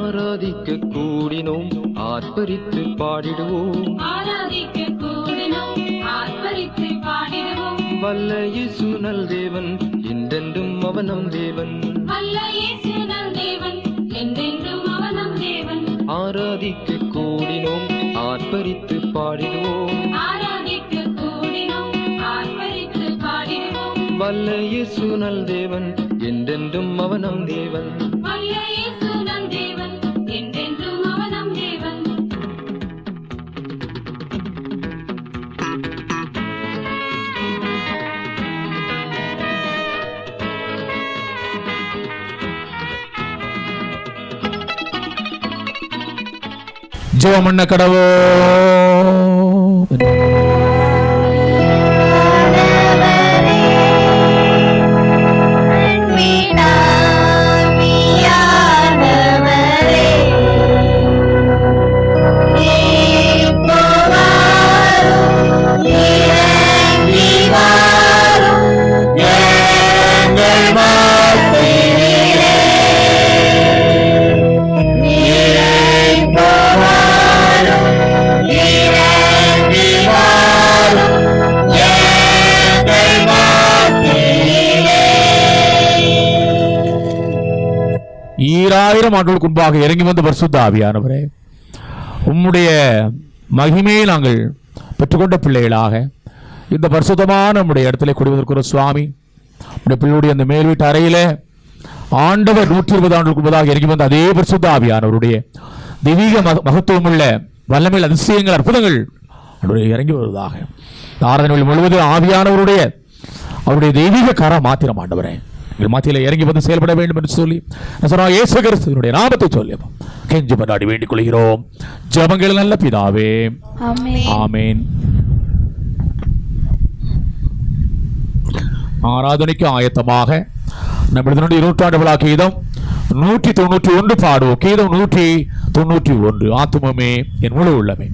ஆராதிக்க கூடினோம் ஆர்ப்பரித்து பாடிடுவோம். ஆராதிக்க கூடினோம் ஆர்ப்பரித்து பாடிடுவோம். வல்ல இயேசு நல் தேவன் என்றென்றும் அவனம் தேவன். வல்ல இயேசு நல் தேவன் என்றென்றும் அவனம் தேவன். ஆராதிக்க கூடினோம் ஆர்ப்பரித்து பாடிடுவோம். ஆராதிக்க கூடினோம் ஆர்ப்பரித்து பாடிடுவோம். வல்ல இயேசு நல் தேவன் என்றென்றும் அவனம் தேவன். வல்ல இயேசு நல் தேவன் என்றென்றும் அவனம் தேவன். ஜெபமண்ண கடவோ ஈராயிரம் ஆண்டுகளுக்கு முன்பாக இறங்கி வந்த பரிசுத்த ஆவியானவரே, உம்முடைய மகிமையை நாங்கள் பெற்றுக்கொண்ட பிள்ளைகளாக இந்த பரிசுத்தமான நம்முடைய இடத்துல குடிவதற்கிற சுவாமி, நம்முடைய பிள்ளையுடைய அந்த மேல் வீட்டு அறையில ஆண்டவர் 120 ஆண்டுகளுக்கு முன்பதாக இறங்கி வந்த அதே பரிசுத்த ஆவியானவருடைய தெய்வீக மகத்துவம் உள்ள வல்லமையில் அதிசயங்கள் அற்புதங்கள் இறங்கி வருவதாக. ஆராதனை முழுவதும் ஆவியானவருடைய அவருடைய தெய்வீக கரம் மாத்திரம் ஆண்டவரே மாத்தியில இறங்கி வந்து செயல்பட வேண்டும் என்று சொல்லி இயேசு கிறிஸ்துவினுடைய நாமத்தை சொல்லி கெஞ்சி பண்டாடி வேண்டிக் கொள்கிறோம். ஜெபங்கள் நல்ல பிதாவே, ஆமென். ஆராதனைக்கு ஆயத்தமாக நம்முடைய 100 விழா கீதம் 191 பாடுவோம். கீதம் 191. ஆத்துமமே என் முழு உள்ளமே.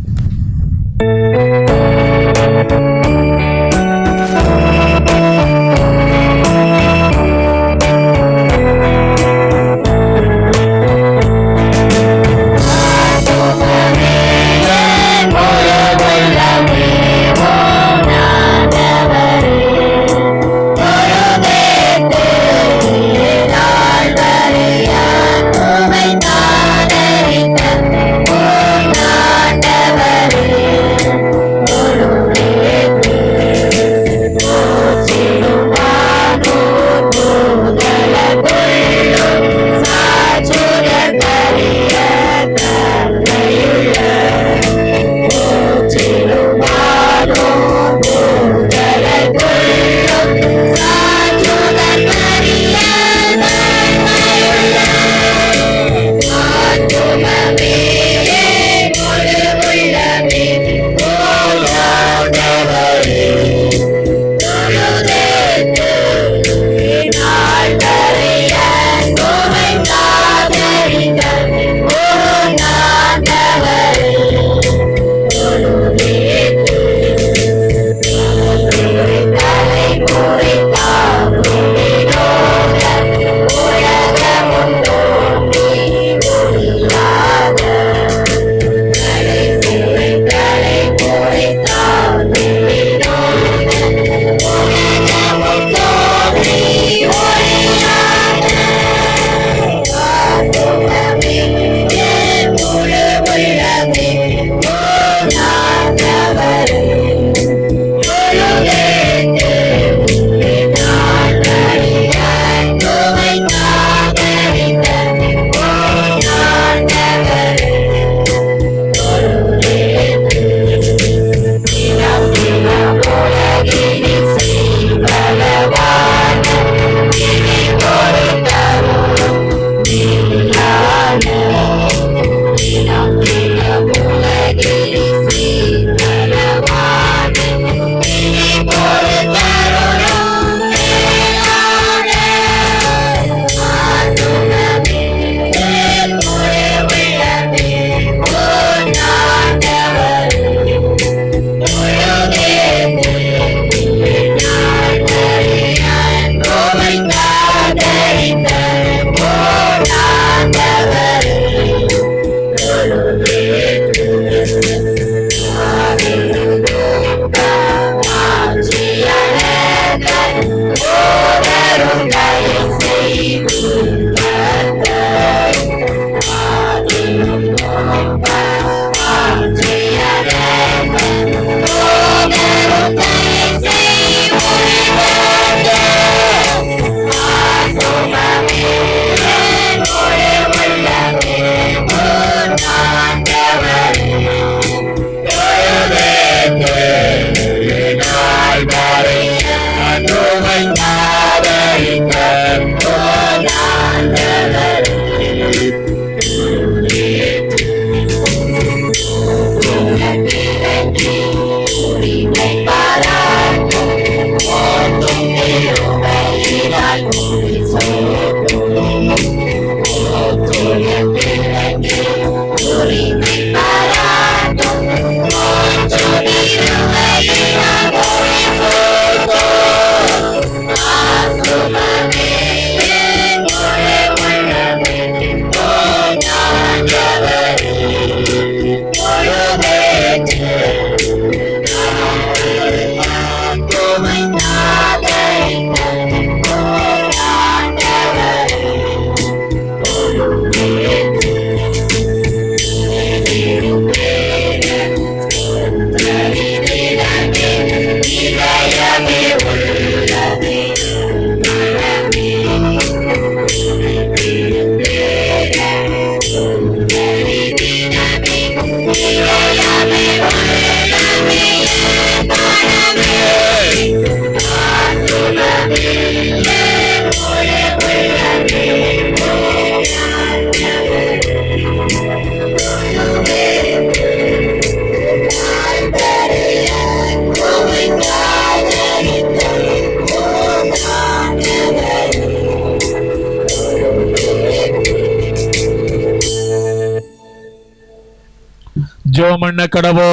ஜோமண்ண கடவோ.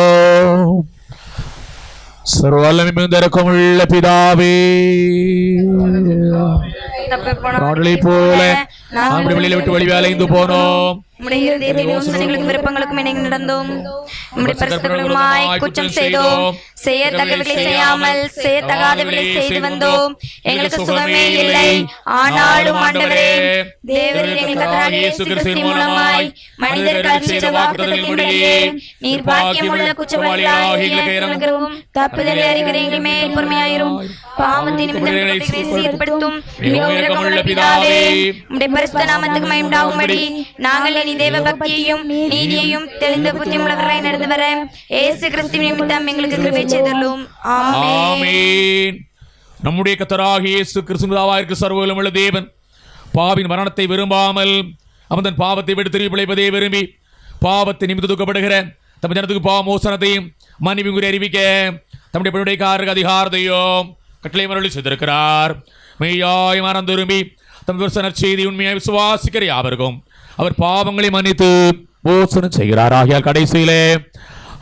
சர்வவல்லமை மிகுந்த பிதாவே, போல நாம் வெளியில விட்டு வழி வேலைந்து போனோம். விருப்பங்களுக்கும் இணங்கி நடந்தோம். குற்றம் செய்தோம், செய்யத்தக்கவர்களை செய்யாமல் செய்யத்தகாதவர்களை செய்து வந்தோம். எங்களுக்கு சுகமே இல்லை. ஆனாலும் ஆண்டவரே, தேவரீர் எங்கள் இயேசு கிறிஸ்துவின் மூலமாய் மனிதர்கள் அறிவித்த வாக்குத்தத்தத்தின்படியே நீர் பாக்கியமுள்ள குற்றவாளிகளாகிய எங்களுக்கும் தப்புதலை அறிகிற எங்கள் மேல் பொறுமையாயிரும். பாவத்தின் நிமித்தங்களை சீர்படுத்தும் இரக்கமுள்ள பிதாவே, உம்முடைய பரிசுத்த நாமத்துக்கு மகிமை உண்டாகும்படி நாங்கள் இனி தேவ பக்தியையும் நீதியையும் தெளிந்த புத்தியுள்ளவராய் நடந்து வர இயேசு கிறிஸ்துவின் நிமித்தம் எங்களுக்கு கிருபை செய்தருளும். ஆமென். நம்முடைய கர்த்தராகிய இயேசு கிறிஸ்துவிற்கு சர்வவல்லமையுள்ள தேவன் பாவின் மரணத்தை விரும்பாமல் அவன் தன் பாவத்தை விட்டு திரும்பி பிழைப்பதை விரும்பி பாவத்தை நிமித்து துக்கப்படுகிற தம் ஜனத்துக்கு பாவ மோசனத்தையும் மன்னிப்பு கூறி அறிவிக்க தம்முடைய பணியுடையக்காரருக்கு அதிகாரத்தையும் கட்டளை மறுபடி செய்திருக்கிறார். மெய்யாய் மனம் திரும்பி தம் நற்செய்தி உண்மையை விசுவாசிக்கிற யாவருக்கும் அவர் பாவங்களை மன்னித்து மோசனம் செய்கிறார். ஆகியால் கடைசியிலே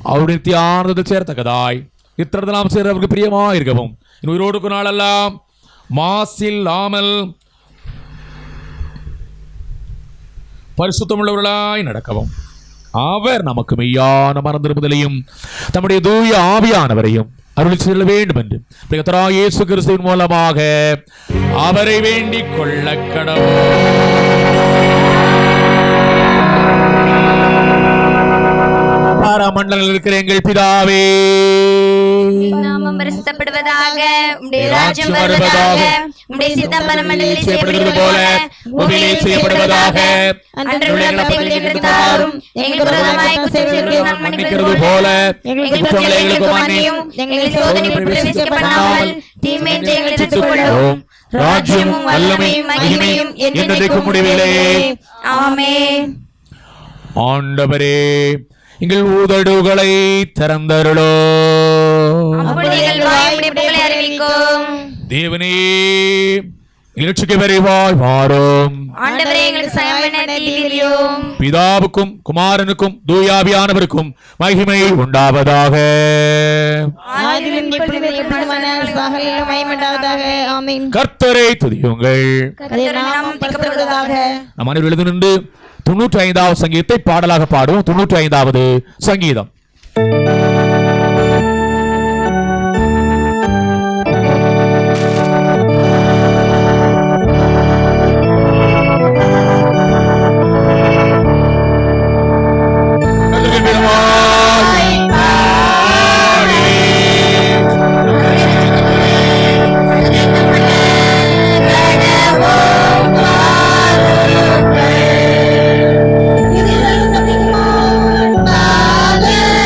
அவருடைய தியானத்தில் சேரத்தக்கதாய் இத்தனை சேர அவருக்கு பிரியமாக இருக்கவும் உயிரோடு நாளெல்லாம் மாசில்லாமல் பரிசுத்தமுள்ளவர்களாய் நடக்கவும் அவர் நமக்கு மெய்யான மறந்திருப்பதிலையும் தம்முடைய தூய ஆவியானவரையும் அருள் செல்ல வேண்டும் என்று கர்த்தராகிய இயேசு கிறிஸ்துவின் மூலமாக அவரை வேண்டிக் கொள்ள கடவோம். மண்டலில் இருக்கிற எங்கள் பிதாவே, நாமம் பரிசுத்தப்படுவதாக, உம்முடைய ராஜ்யம் வருவதாக, உம்முடைய சித்தம் பரமண்டலில் செய்யப்படுவது போல பூமியிலே செய்யப்படுவதாக. அன்றைய அப்பத்தை எங்களுக்கு தாரும். எங்களுக்கு விரோதமாய் குற்றம் செய்தவர்களை மன்னிக்கிறது போல எங்கள் குற்றங்களை எங்களுக்கு மன்னியும். எங்களை சோதனையில் பிரவேசிக்க பண்ணாமல் தீமையை எங்களை ரட்சித்துக் கொள்ளும். ராஜ்யமும் வல்லமையும் மகிமையும் என்றென்றைக்கும் முடிவில்லை. ஆமென். ஆண்டவரே, எங்கள் ஊதடுகளை திறந்தருளோ. தேவனே, இலட்சிக்க விரைவாய் மாறும். பிதாவுக்கும் குமாரனுக்கும் தூயாவியானவருக்கும் மகிமை உண்டாவதாக. கர்த்தரை துதியுங்கள். நம் அனைவரும் எழுந்து நின்று 95வது சங்கீதத்தை பாடலாக பாடுவோம். 95வது சங்கீதம். Father.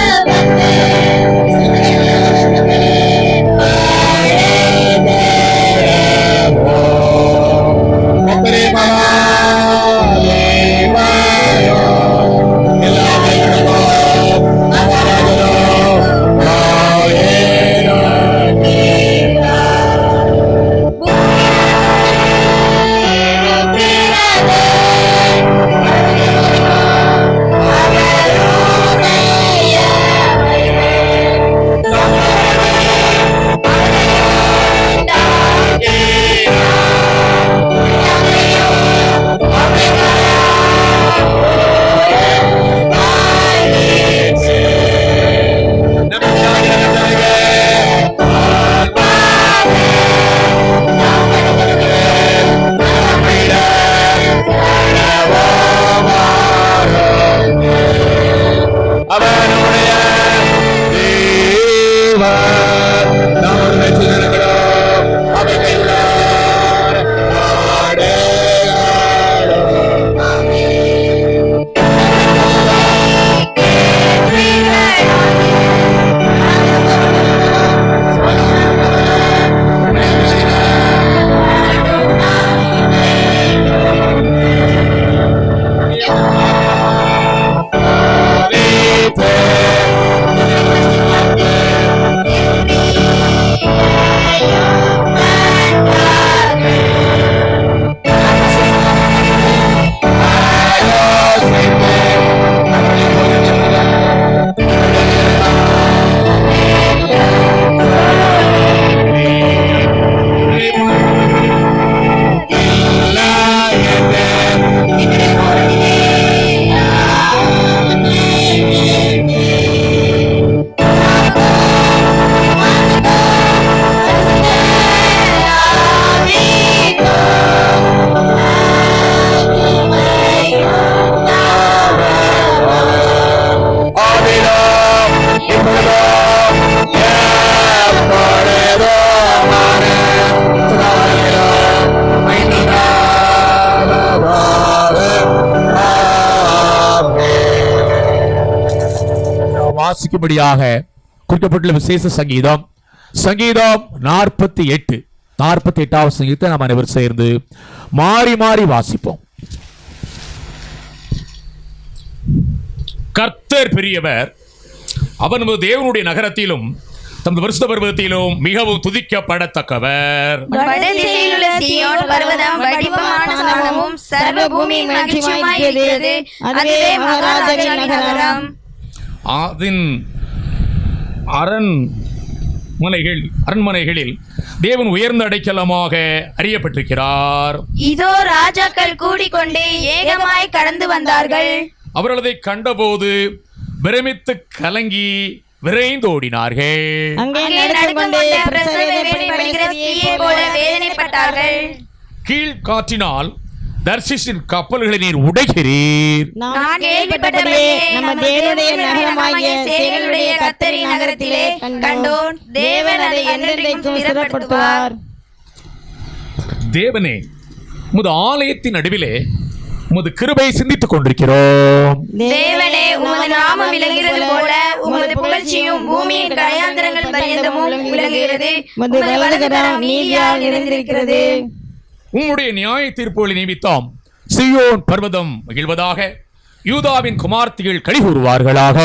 வாசிக்கும்படியாக குறிக்கப்பட்டுள்ள விசேஷ சங்கீதம் 48வது சங்கீதத்தை நாம் அனைவரும் சேர்ந்து மாறி மாறி வாசிப்போம். கர்த்தர் பெரியவர், அவர் நமது தேவனுடைய நகரத்திலும் தமது பரிசுத்த பர்வதத்திலும் மிகவும் துதிக்கப்படத்தக்கவர். வடதிசையிலுள்ள சீயோன் பர்வதம் வடிவமான ஸ்தானமும் சர்வ பூமியின் மகிழ்ச்சியுமாய் இருக்கிறது. அதுவே மகாராஜாவின் நகரம். அதன் அரண்மனைகளில் தேவன் உயர்ந்த அடைக்கலமாக அறியப்பட்டிருக்கிறார். இதோ ராஜாக்கள் கூடிக்கொண்டு ஏகமாய் கடந்து வந்தார்கள். அவர்கள் அதை கண்டபோது பிரமித்து கலங்கி விரைந்து ஓடினார்கள். அங்கே நடந்துகொண்டே பிரசவ வேதனை படுகிற ஸ்திரீயை போல வேதனைப்பட்டார்கள். கீழ் காற்றினால் தர்ஷீசின் கப்பல்களை நீர் உடைகிறீர். நான் கேள்விப்பட்டபடியே நம்ம தேவனுடைய நகரமாகிய சேனைகளுடைய கர்த்தரின் நகரத்திலே கண்டோம். தேவன் அதை என்றென்றைக்கும் ஸ்திரப்படுத்துவார். தேவனே, உமது ஆலயத்தின் நடுவிலே உமது கிருபையை சிந்தித்துக் கொண்டிருக்கிறோம். தேவனே, உமது நாமம் விளங்குகிறது போல உமது புகழ்ச்சியும் பூமியின் கடையாந்தரங்கள் பரியந்தமும் விளங்குகிறது. உமது வலதுகரம் நீதியால் நிறைந்திருக்கிறது. உம்முடைய நியாய தீர்ப்புகளை நிமித்தம் சீயோன் பர்வதம் மகிழ்வதாக, யூதாவின் குமார்த்திகள் களி கூறுவார்களாக.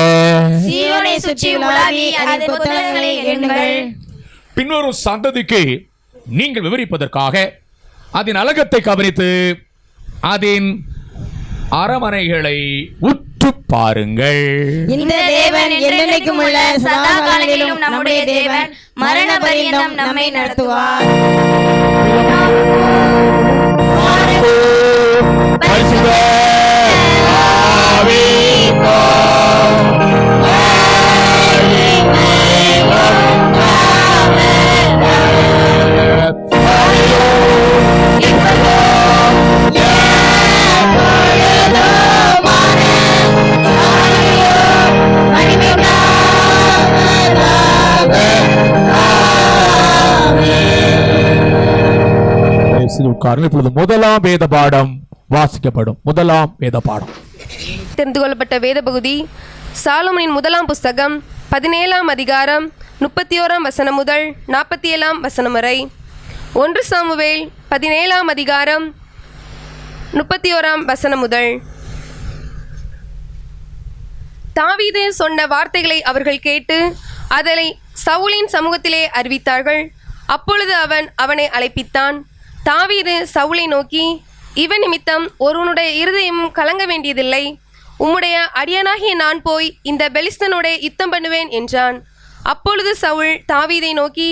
சீயோனை சுற்றி உலாவி அதன் கொத்தளங்களை எண்ணுங்கள். பின்வரும் சந்ததிக்கு நீங்கள் விவரிப்பதற்காக அதன் அலங்கத்தை கவனித்து அதன் அரமனைகளை உற்று பாருங்கள். இந்த தேவன் என்றென்றைக்கும் உள்ள சதா காலங்களிலும் நம்முடைய தேவன், மரண பரியந்தம் நம்மை நடத்துவார். இப்பொழுது முதலாம் வேத பாடம் வாசிக்கப்படும். முதலாம் வேத பாடம். தெரிந்து கொள்ளப்பட்ட வேத பகுதி சாலோமோனின் முதலாம் புஸ்தகம் 17ஆம் அதிகாரம் 31ஆம் வசனம் முதல் 47ஆம் வசனம் வரை. 1 சாமுவேல் 17ஆம் அதிகாரம் 31ஆம் வசனம் முதல். தாவீது சொன்ன வார்த்தைகளை அவர்கள் கேட்டு அதனை சவுலின் சமூகத்திலே அறிவித்தார்கள். அப்பொழுது அவன் அவனை அழைப்பித்தான். தாவீது சவுலை நோக்கி, இவன் நிமித்தம் ஒருவனுடைய இருதயமும் கலங்க வேண்டியதில்லை. உம்முடைய அடியானாகிய நான் போய் இந்த பெலிஸ்தனோட யுத்தம் பண்ணுவேன் என்றான். அப்பொழுது சவுல் தாவீதை நோக்கி,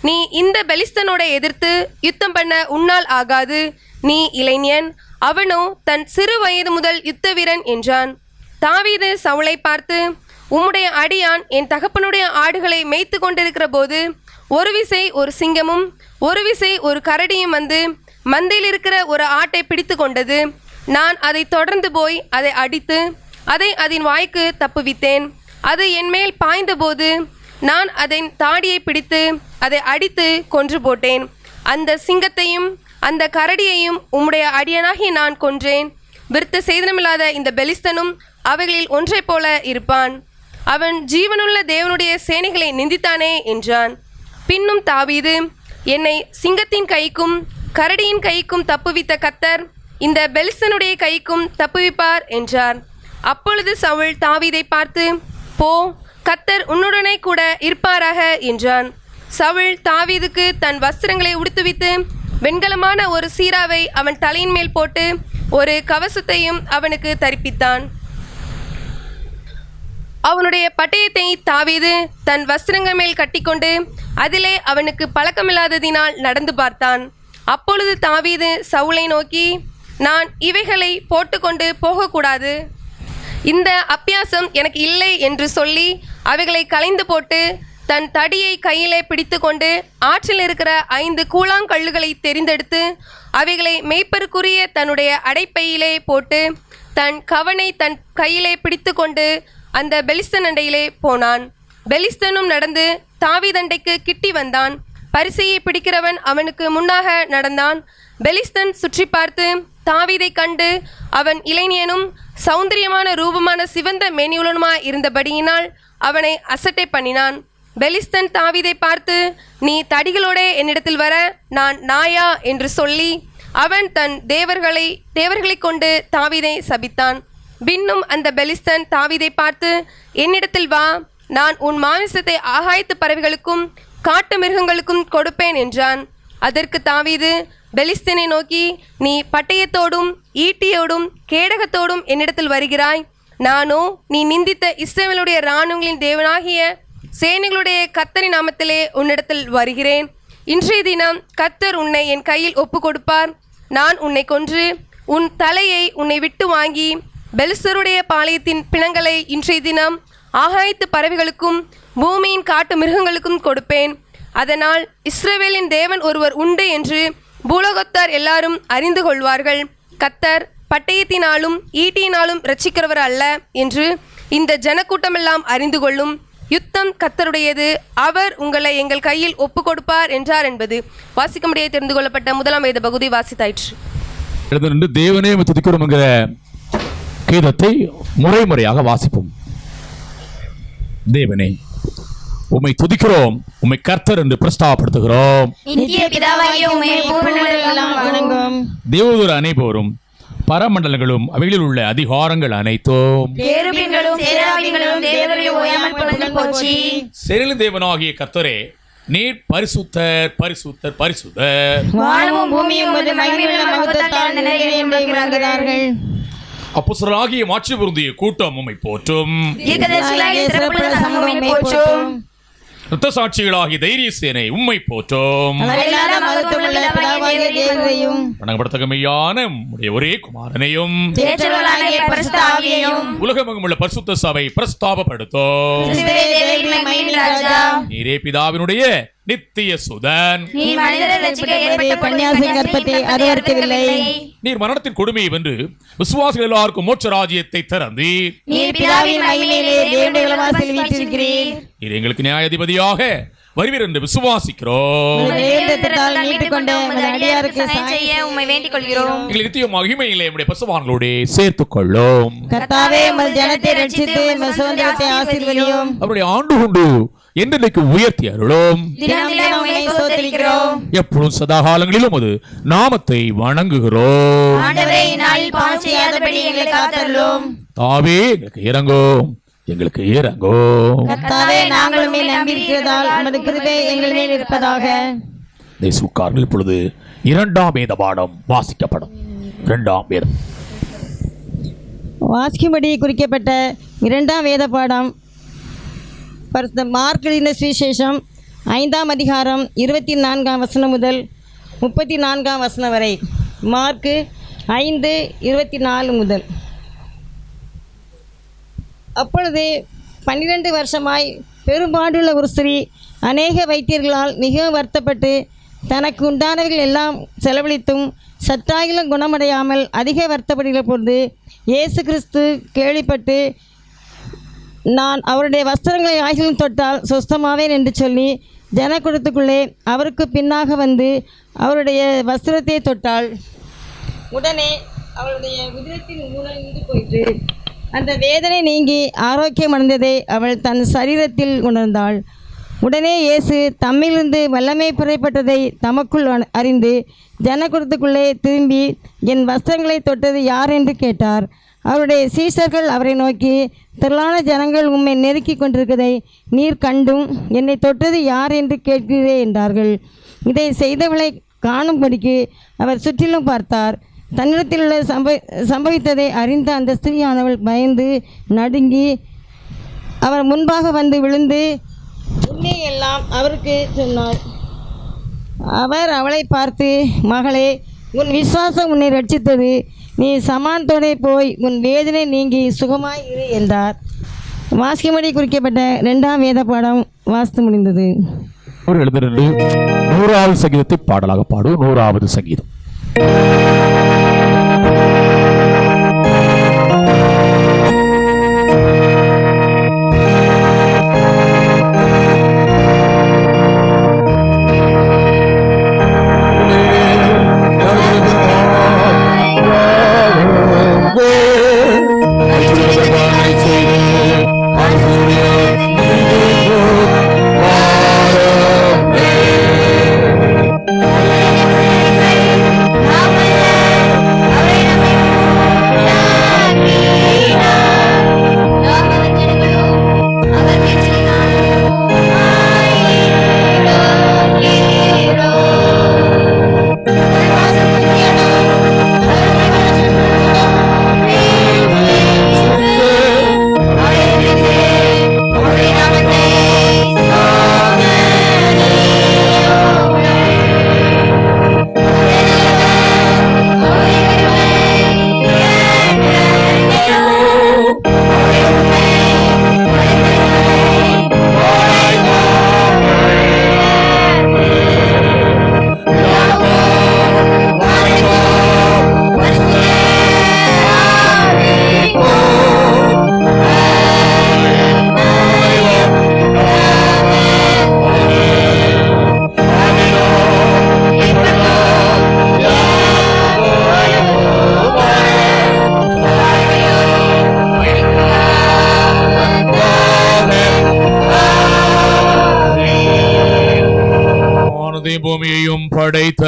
நீ இந்த பெலிஸ்தனோட எதிர்த்து யுத்தம் பண்ண உன்னால் ஆகாது. நீ இளைஞன், அவனோ தன் சிறு வயது முதல் யுத்த வீரன் என்றான். தாவீது சவுலை பார்த்து, உம்முடைய அடியான் என் தகப்பனுடைய ஆடுகளை மேய்த்து கொண்டிருக்கிற போது ஒரு விசை ஒரு சிங்கமும் ஒரு விசை ஒரு கரடியும் வந்து மந்தையில் இருக்கிற ஒரு ஆட்டை பிடித்து கொண்டது. நான் அதை தொடர்ந்து போய் அதை அடித்து அதை அதன் வாய்க்கு தப்புவித்தேன். அது என்மேல் பாய்ந்தபோது நான் அதன் தாடியை பிடித்து அதை அடித்து கொன்று போட்டேன். அந்த சிங்கத்தையும் அந்த கரடியையும் உம்முடைய அடியனாகி நான் கொன்றேன். விருத்த சேதனமில்லாத இந்த பெலிஸ்தனும் அவைகளில் ஒன்றை போல இருப்பான். அவன் ஜீவனுள்ள தேவனுடைய சேனைகளை நிந்தித்தானே என்றான். பின்னும் தாவீது, என்னை சிங்கத்தின் கைக்கும் கரடியின் கைக்கும் தப்புவித்த கர்த்தர் இந்த பெலிஸ்தனுடைய கைக்கும் தப்புவிப்பார் என்றார். அப்பொழுது சவுல் தாவீதை பார்த்து, போ, கர்த்தர் உன்னுடனே கூட இருப்பாராக என்றான். சவுல் தாவீதுக்கு தன் வஸ்திரங்களை உடுத்துவித்து வெண்கலமான ஒரு சீராவை அவன் தலையின் மேல் போட்டு ஒரு கவசத்தையும் அவனுக்கு தரிப்பித்தான். அவனுடைய பட்டயத்தை தாவீது தன் வஸ்திரங்கள் மேல் கட்டிக்கொண்டு அதிலே அவனுக்கு பழக்கமில்லாததினால் நடந்து பார்த்தான். அப்பொழுது தாவீது சவுலை நோக்கி, நான் இவைகளை போட்டுக்கொண்டு போகக்கூடாது, இந்த அப்பியாசம் எனக்கு இல்லை என்று சொல்லி அவைகளை களைந்து போட்டு தன் தடியை கையிலே பிடித்து கொண்டு ஆற்றில் இருக்கிற 5 கூழாங்கல்லுகளை தெரிந்தெடுத்து அவைகளை மேய்ப்பருக்குரிய தன்னுடைய அடைப்பையிலே போட்டு தன் கவனை தன் கையிலே பிடித்து கொண்டு அந்த பெலிஸ்தன் அண்டையிலே போனான். பெலிஸ்தனும் நடந்து தாவீதண்டைக்கு கிட்டி வந்தான். பரிசையை பிடிக்கிறவன் அவனுக்கு முன்னாக நடந்தான். பெலிஸ்தன் சுற்றி பார்த்து தாவீதை கண்டு அவன் இளைஞனும் சௌந்தரியமான ரூபமான சிவந்த மேனியுலனுமாய் இருந்தபடியினால் அவனை அசட்டை பண்ணினான். பெலிஸ்தன் தாவீதை பார்த்து, நீ தடிகளோட என்னிடத்தில் வர நான் நாயா என்று சொல்லி அவன் தன் தேவர்களை கொண்டு தாவீதை சபித்தான். பின்னும் அந்த பெலிஸ்தன் தாவீதை பார்த்து, என்னிடத்தில் வா, நான் உன் மாமிசத்தை ஆகாயத்து பறவைகளுக்கும் காட்டு மிருகங்களுக்கும் கொடுப்பேன் என்றான். அதற்கு தாவீது பெலிஸ்தனை நோக்கி, நீ பட்டயத்தோடும் ஈட்டியோடும் கேடகத்தோடும் என்னிடத்தில் வருகிறாய், நானோ நீ நிந்தித்த இஸ்ரவேலுடைய இராணுவங்களின் தேவனாகிய சேனைகளுடைய கர்த்தரின் நாமத்திலே உன்னிடத்தில் வருகிறேன். இன்றைய தினம் கர்த்தர் உன்னை என் கையில் ஒப்பு கொடுப்பார். நான் உன்னை கொன்று உன் தலையை உன்னை விட்டு வாங்கி பெலிஸ்தருடைய பாளையத்தின் பிணங்களை இன்றைய தினம் ஆகாயத்து பறவைகளுக்கும் பூமியின் காட்டு மிருகங்களுக்கும் கொடுப்பேன். அதனால் இஸ்ரவேலின் தேவன் ஒருவர் உண்டு என்று பூலோகத்தார் எல்லாரும் அறிந்து கொள்வார்கள். கர்த்தர் பட்டயத்தினாலும் ஈட்டியினாலும் இரட்சிக்கிறவர் அல்ல என்று இந்த ஜனக்கூட்டமெல்லாம் அறிந்து கொள்ளும். யுத்தம் கர்த்தருடையது, அவர் உங்களை எங்கள் கையில் ஒப்பு கொடுப்பார் என்றார் என்பது வாசிக்க முடியாது தெரிந்து கொள்ளப்பட்ட 1ஆம் வேத பகுதி வாசித்தாயிற்று. எழுந்து தேவனே துதிக்கிறோம் என்கிற கீதத்தை முறையாக வாசிப்போம். தேவனே உம்மை துதிக்கிறோம், உம்மை கர்த்தர் என்று பிரஸ்தாபப்படுத்துகிறோம். நித்திய பிதாவாகிய உம்மை பூரணமெல்லாம் வணங்கும். தேவதூர் அனைவரும் பரமண்டலங்களும் அவைகளில் உள்ள அதிகாரங்கள் அனைத்தும் கேருபீன்களும் சேராபீன்களும் தேவர்களை ஓயாமல் புகழ்ந்து போற்றி. சேனைகளின் தேவனாகிய கர்த்தரே, நீர் பரிசுத்தர் பரிசுத்தர் பரிசுத்தர். வானமும் பூமியும் உமது மகிமையுள்ள மகத்துவத்தால் நிறைந்திருக்கிறார்கள். அப்போஸ்தலராகிய மாட்சி பொருந்திய கூட்டம் உம்மை போற்றும். தீர்க்கதரிசிகளாகிய சிறப்புள்ள சமூகம் உம்மை போற்றும். இரத்த சாட்சிகளாகிய தைரிய சேனை உம்மை போற்றும். அளவில்லாத மகத்துவமுள்ள பிதாவாகிய தேவரையும் வணங்கப்படத்தக்கமையான உம்முடைய ஒரே குமாரனையும் தேற்றலாகிய பரிசுத்த ஆவியையும் உலகமெங்கும் உள்ள பரிசுத்த சபை பிரஸ்தாபப்படுத்தும். கிறிஸ்துவே தேவரின் மகிமையின் ராஜா, நீரே பிதாவினுடைய நித்திய சுதன். நீ மனிதரை ரட்சிக்க ஏற்பட்ட கன்னியாசின் கர்ப்பத்தை அருவருக்கவில்லை. நீர் மரணத்தின் கொடுமையை வென்று விசுவாசிகள் எல்லாருக்கும் மோட்ச ராஜ்யத்தை திறந்தீர். நீர் பிதாவின் மகிமையிலே தேவனுடைய வாசலில் வீற்றிருக்கிறீர். நீர் எங்களுக்கு நியாயாதிபதியாக வருவீர் என்று விசுவாசிக்கிறோம். வேதத்தால் மீட்டுக்கொண்ட உமது அடியாருக்கு செய்ய உம்மை வேண்டிக் கொள்கிறோம். எங்களை நித்திய மகிமையிலே நம்முடைய பசுவான்களோடு சேர்த்துக் கொள்ளும். கர்த்தாவே உமது ஜனத்தை ரட்சித்து உமது சுதந்திரத்தை ஆசீர்வதியும். அவருடைய ஆண்டு கொண்டு என்றைக்கு உயர்த்தி அருளும். தினம் தினம் உம்மை ஸ்தோத்திரிக்கிறோம். எப்பொழுதும் சதாகாலங்களிலும் அது நாமத்தை வணங்குகிறோம். ஆண்டவரே, இந்நாளில் பாவம் செய்யாதபடி எங்களை காத்தருளும். தாவே எங்களுக்கு இறங்கும், எங்களுக்கு இறங்கும். கர்த்தாவே நாங்கள் உம்மை நம்பியிருக்கிறதால் உமது கிருபை எங்கள் மேல் இருப்பதாக. தேசுக்காரர்கள் இப்பொழுது 2ஆம் வேத பாடம் வாசிக்கப்படும். 2ஆம் வேதம் வாசிக்கும்படி குறிக்கப்பட்ட 2ஆம் வேத பாடம் பரிசுத்த மார்க் எழுதின சுவிசேஷம் 5ஆம் அதிகாரம் 24ஆம் வசனம் முதல் 34ஆம் வசனம் வரை. மார்க்கு 5:24 முதல். அப்பொழுது 12 வருஷமாய் பெரும்பாடுள்ள ஒரு ஸ்திரீ அநேக வைத்தியர்களால் மிகவும் வருத்தப்பட்டு தனக்கு உண்டானவர்கள் எல்லாம் செலவழித்தும் சற்றாகிலும் குணமடையாமல் அதிக வருத்தப்படுகிற பொழுது இயேசு கிறிஸ்து கேள்விப்பட்டு, நான் அவருடைய வஸ்திரங்களை ஆகிலும் தொட்டால் சொஸ்தமாவேன் என்று சொல்லி ஜனக்கூட்டத்துக்குள்ளே அவருக்கு பின்னாக வந்து அவருடைய வஸ்திரத்தை தொட்டாள். உடனே அவளுடைய உதிரத்தின் மூலம் நின்று போயிற்று. அந்த வேதனை நீங்கி ஆரோக்கியம் அடைந்ததை அவள் தன் சரீரத்தில் உணர்ந்தாள். உடனே இயேசு தம்மிலிருந்து வல்லமை புறப்பட்டதை தமக்குள் அறிந்து ஜனக்கூட்டத்துக்குள்ளே திரும்பி, என் வஸ்திரங்களை தொட்டது யார் என்று கேட்டார். அவருடைய சீஷர்கள் அவரை நோக்கி, திரளான ஜனங்கள் உம்மை நெருக்கி கொண்டிருக்கதை நீர் கண்டும் என்னை தொட்டது யார் என்று கேட்கிறீரே என்றார்கள். இதை செய்தவளை காணும்படிக்கு அவர் சுற்றிலும் பார்த்தார். தன்னிடத்தில் உள்ள சம்பவித்ததை அறிந்த அந்த ஸ்திரீயானவள் பயந்து நடுங்கி அவர் முன்பாக வந்து விழுந்து உண்மையெல்லாம் அவருக்கு சொன்னார். அவர் அவளை பார்த்து, மகளே, உன் விசுவாசம் உன்னை ரட்சித்தது, நீ சமானத்தோடே போய் உன் வேதனை நீங்கி சுகமாய் இரு என்றார். வாசிக்கும்படி குறிக்கப்பட்ட 2ஆம் வேத பாடம் வாசித்து முடிந்தது. 100வது சங்கீதத்தை பாடலாக பாடுவோம். 100வது சங்கீதம். படைத்த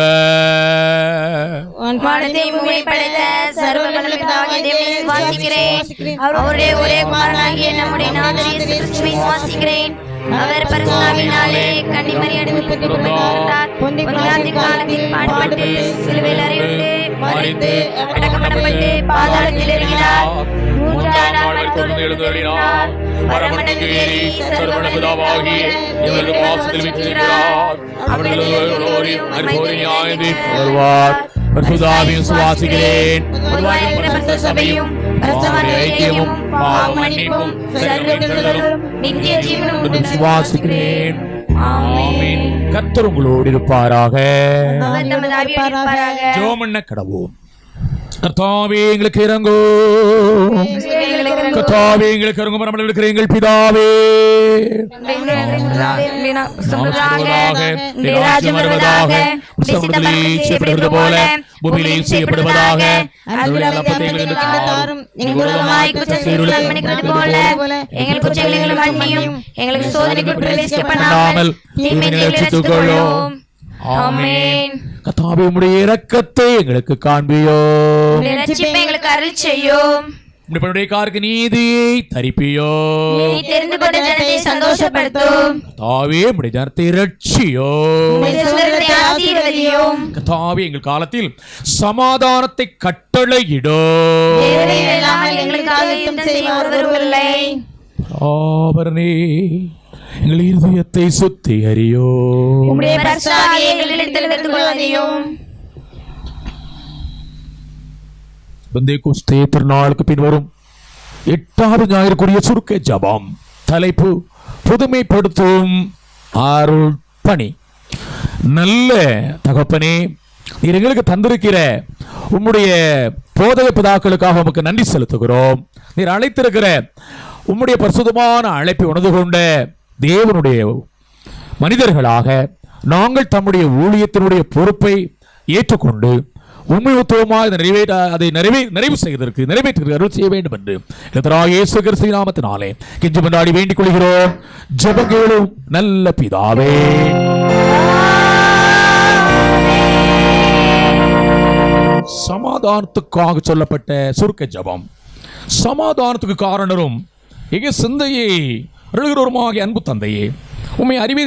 வானத்தை பூமியை படைத்த சர்வ வல்லமையுள்ள தேவனை விசுவாசிக்கிறேன். அவருடைய ஒரே குமாரனாகிய நம்முடைய நாதர் இயேசு கிறிஸ்துவை விசுவாசிக்கிறேன். அவர் பரிசுத்தாவினாலே கன்னிமரியாளுக்கு பிறந்தார். பொந்திய காலத்தில் பாடுபட்டு சிலுவையில் அறையுண்டு மரித்து அடக்கப்பட்டு பாதாளத்தில் இறங்கினார். மூன்றாம் நாள் மரித்தோடு எழுந்தருளினார். பரமண்டலத்தில் ஏறி சர்வ வல்லமையுள்ளவராகிய தேவனுடைய வாசத்தில் வீற்றிருக்கிறார். அவர்கள் எல்லோரையும் மரித்தோரின் நியாயத்தை புகழ்வார். பரிசுத்தாவியை விசுவாசிக்கிறேன். பொதுவாக இருக்கிற பரிசுத்த சபையும் பரிசுத்தமான ஐக்கியமும் பாவ மன்னிப்பும் சர்வ விடுதலும் நித்திய ஜீவனும் உண்டு விசுவாசிக்கிறேன். ஆமென். கர்த்தர் உங்களோடு இருப்பாராக. அவர் தமது ஆவியோடு இருப்பாராக. ஜெபம் பண்ண கடவோம். கர்த்தாவே எங்களுக்கு இறங்கும். கர்த்தாவே எங்களுக்கு இறங்கும். பரமண்டலத்தில் இருக்கிற எங்கள் பிதாவே, ராஜ்யம் வருவதாக, செய்யப்படுகிறது போல பூமியிலேயும் செய்யப்படுவதாக. எங்கள் குற்றங்களை மன்னியும், எங்களுக்கு சோதனைக்கு பிரவேசிக்கப்படாமல் தீமையை ரட்சித்துக்கொள்ளும். ஆமென். கர்த்தாவே உம்முடைய இரக்கத்தை எங்களுக்கு காண்பியோ. உம்முடைய ரட்சிப்பை எங்களுக்கு அருள் செய்யும். உம்முடைய படைக்காருக்கு நீதியை தரிப்பியோ. நீ தெரிந்து கொண்ட ஜனத்தை சந்தோஷப்படுத்தும். கர்த்தாவே உம்முடைய ஜனத்தை ரட்சியோ. உம்முடைய சுதந்திரத்தை ஆசீர்வதியும். கர்த்தாவே எங்கள் காலத்தில் சமாதானத்தை கட்டளையிடோ. தேவனே இல்லாமல் எங்களுக்காக யுத்தம் செய்ய ஒருவரும் இல்லை. ஆபரணே எங்கள் இருதயத்தை சுத்திகரியோ. உம்முடைய பரிசுத்த ஆவியை எங்களிடத்தில் எடுத்துக்கொள்வதையும். பெந்தேகோஸ்தே திருநாளுக்கு பின் வரும் 8வது ஞாயிற்குரிய சுருக்க ஜெபம். தலைப்பு புதுமைப்படுத்தும் அருள் பணி. நல்ல தகப்பனே, நீர் எங்களுக்கு தந்திருக்கிற உம்முடைய போதக பிதாக்களுக்காக உமக்கு நன்றி செலுத்துகிறோம். நீர் அழைத்திருக்கிற உம்முடைய பரிசுத்தமான அழைப்பை உணர்ந்து கொண்ட தேவனுடைய மனிதர்களாக நாங்கள் தம்முடைய ஊழியத்தினுடைய பொறுப்பை ஏற்றுக்கொண்டு உண்மையுத்தவமாக அதை நிறைவு செய்வதற்கு நிறைவேற்று அருள் செய்ய வேண்டும் என்று கர்த்தராகிய இயேசு கிறிஸ்துவின் நாமத்தினாலே கெஞ்சி மன்றாடி வேண்டிக் கொள்கிறோம். ஜெபம் கேளும் நல்ல பிதாவே. சமாதானத்துக்காக சொல்லப்பட்ட சுருக்க ஜெபம். சமாதானத்துக்கு காரணரும் எங்க சிந்தையை அருளுகிறவருமாகிய அன்பு தந்தையே, உம்மை அறிவதே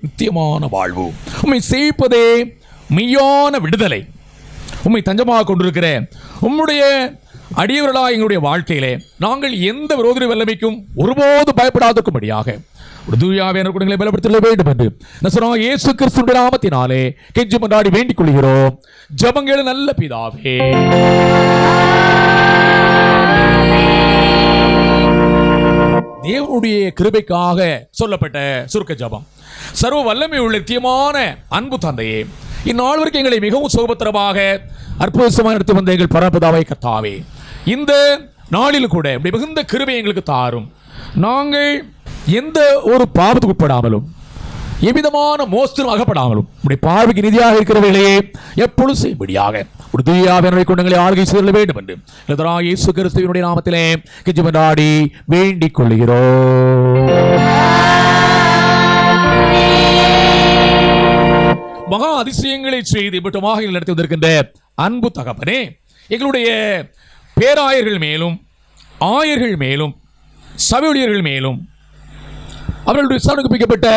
நித்தியமான வாழ்வு, உம்மை சேவிப்பதே மெய்யான விடுதலை. உம்மை தஞ்சமாக கொண்டிருக்கிற உம்முடைய அடியவர்களாக எங்களுடைய வாழ்க்கையிலே நாங்கள் எந்த விரோத வல்லமைக்கும் ஒருபோது பயப்படாதபடியாக தூயாவியான குணங்களை பலப்படுத்த வேண்டும் என்று நசராகிய இயேசு கிறிஸ்துவின் நாமத்தினாலே கெஞ்சி மன்றாடி வேண்டிக் கொள்கிறோம். ஜெபங்கள் நல்ல பிதாவே. தேவனுடைய கிருபைக்காக சொல்லப்பட்ட சுருக்க ஜெபம். சர்வ வல்லமை உள்ள நித்தியமான அன்பு தந்தையே, இந்நாள் வரைக்கும் எங்களை மிகவும் சுகபத்திரமாக அற்புதமாக நடத்தி வந்த எங்கள் பரமபிதாவை கர்த்தாவே, இந்த நாளில் கூட இப்படி மிகுந்த கிருபை எங்களுக்கு தாரும். நாங்கள் எந்த ஒரு பாவத்துக்கு உட்படாமலும் எவ்விதமான மோசத்திலும் அகப்படாமலும் உடைய பார்வைக்கு நிதியாக இருக்கிறவர்களையே எப்பொழுது செய்யும்படியாக ஒரு தூயாவினரை கொண்டங்களை ஆளுகை செய்ய வேண்டும் என்று இயேசு கிறிஸ்துவினுடைய நாமத்திலே கெஞ்சி மன்றாடி வேண்டிக் கொள்கிறோம். மகா அதிசயங்களை செய்து இப்பட்டமாக நடத்தி வந்திருக்கின்ற அன்பு தகப்பனே, எங்களுடைய பேராயர்கள் மேலும் ஆயர்கள் மேலும் சபை ஊழியர்கள் மேலும் அவர்களுடைய விசாரணைக்கப்பட்ட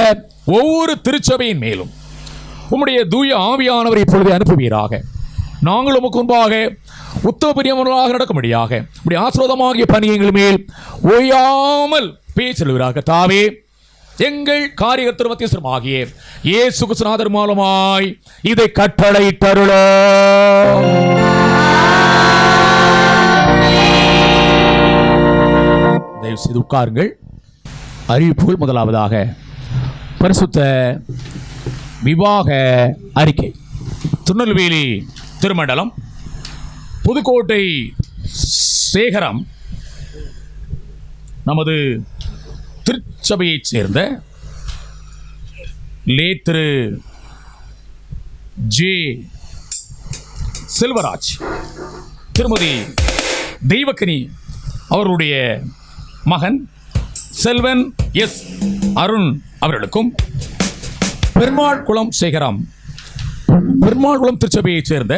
ஒவ்வொரு திருச்சபையின் மேலும் உம்முடைய தூய ஆவியானவரை இப்பொழுது அனுப்புவீராக. நாங்கள் உமக்கு முன்பாக உத்தம பிரியமானவர்களாக நடக்கும்படியாக உம்முடைய ஆசீர்வாதமாகிய பணியங்கள் மேல் ஓயாமல் பேசலுவீராக. தாவே, எங்கள் காரியகர்த்தர் மத்தியஸ்தருமாகிய இயேசு கிறிஸ்துநாதர் மூலமாய் இதை கட்டளையிட்டருளோ. தயவு செய்து உட்காருங்கள். அறிவிப்புகள். முதலாவதாக பரிசுத்த விவாக அறிக்கை. திருநெல்வேலி திருமண்டலம் புதுக்கோட்டை சேகரம் நமது திருச்சபையைச் சேர்ந்த திரு ஜே செல்வராஜ், திருமதி தெய்வக்கனி அவருடைய மகன் செல்வன் எஸ் அருண் அவர்களுக்கும், பெருமாள்குளம் சேகரம் பெருமாள்குளம் திருச்சபையைச் சேர்ந்த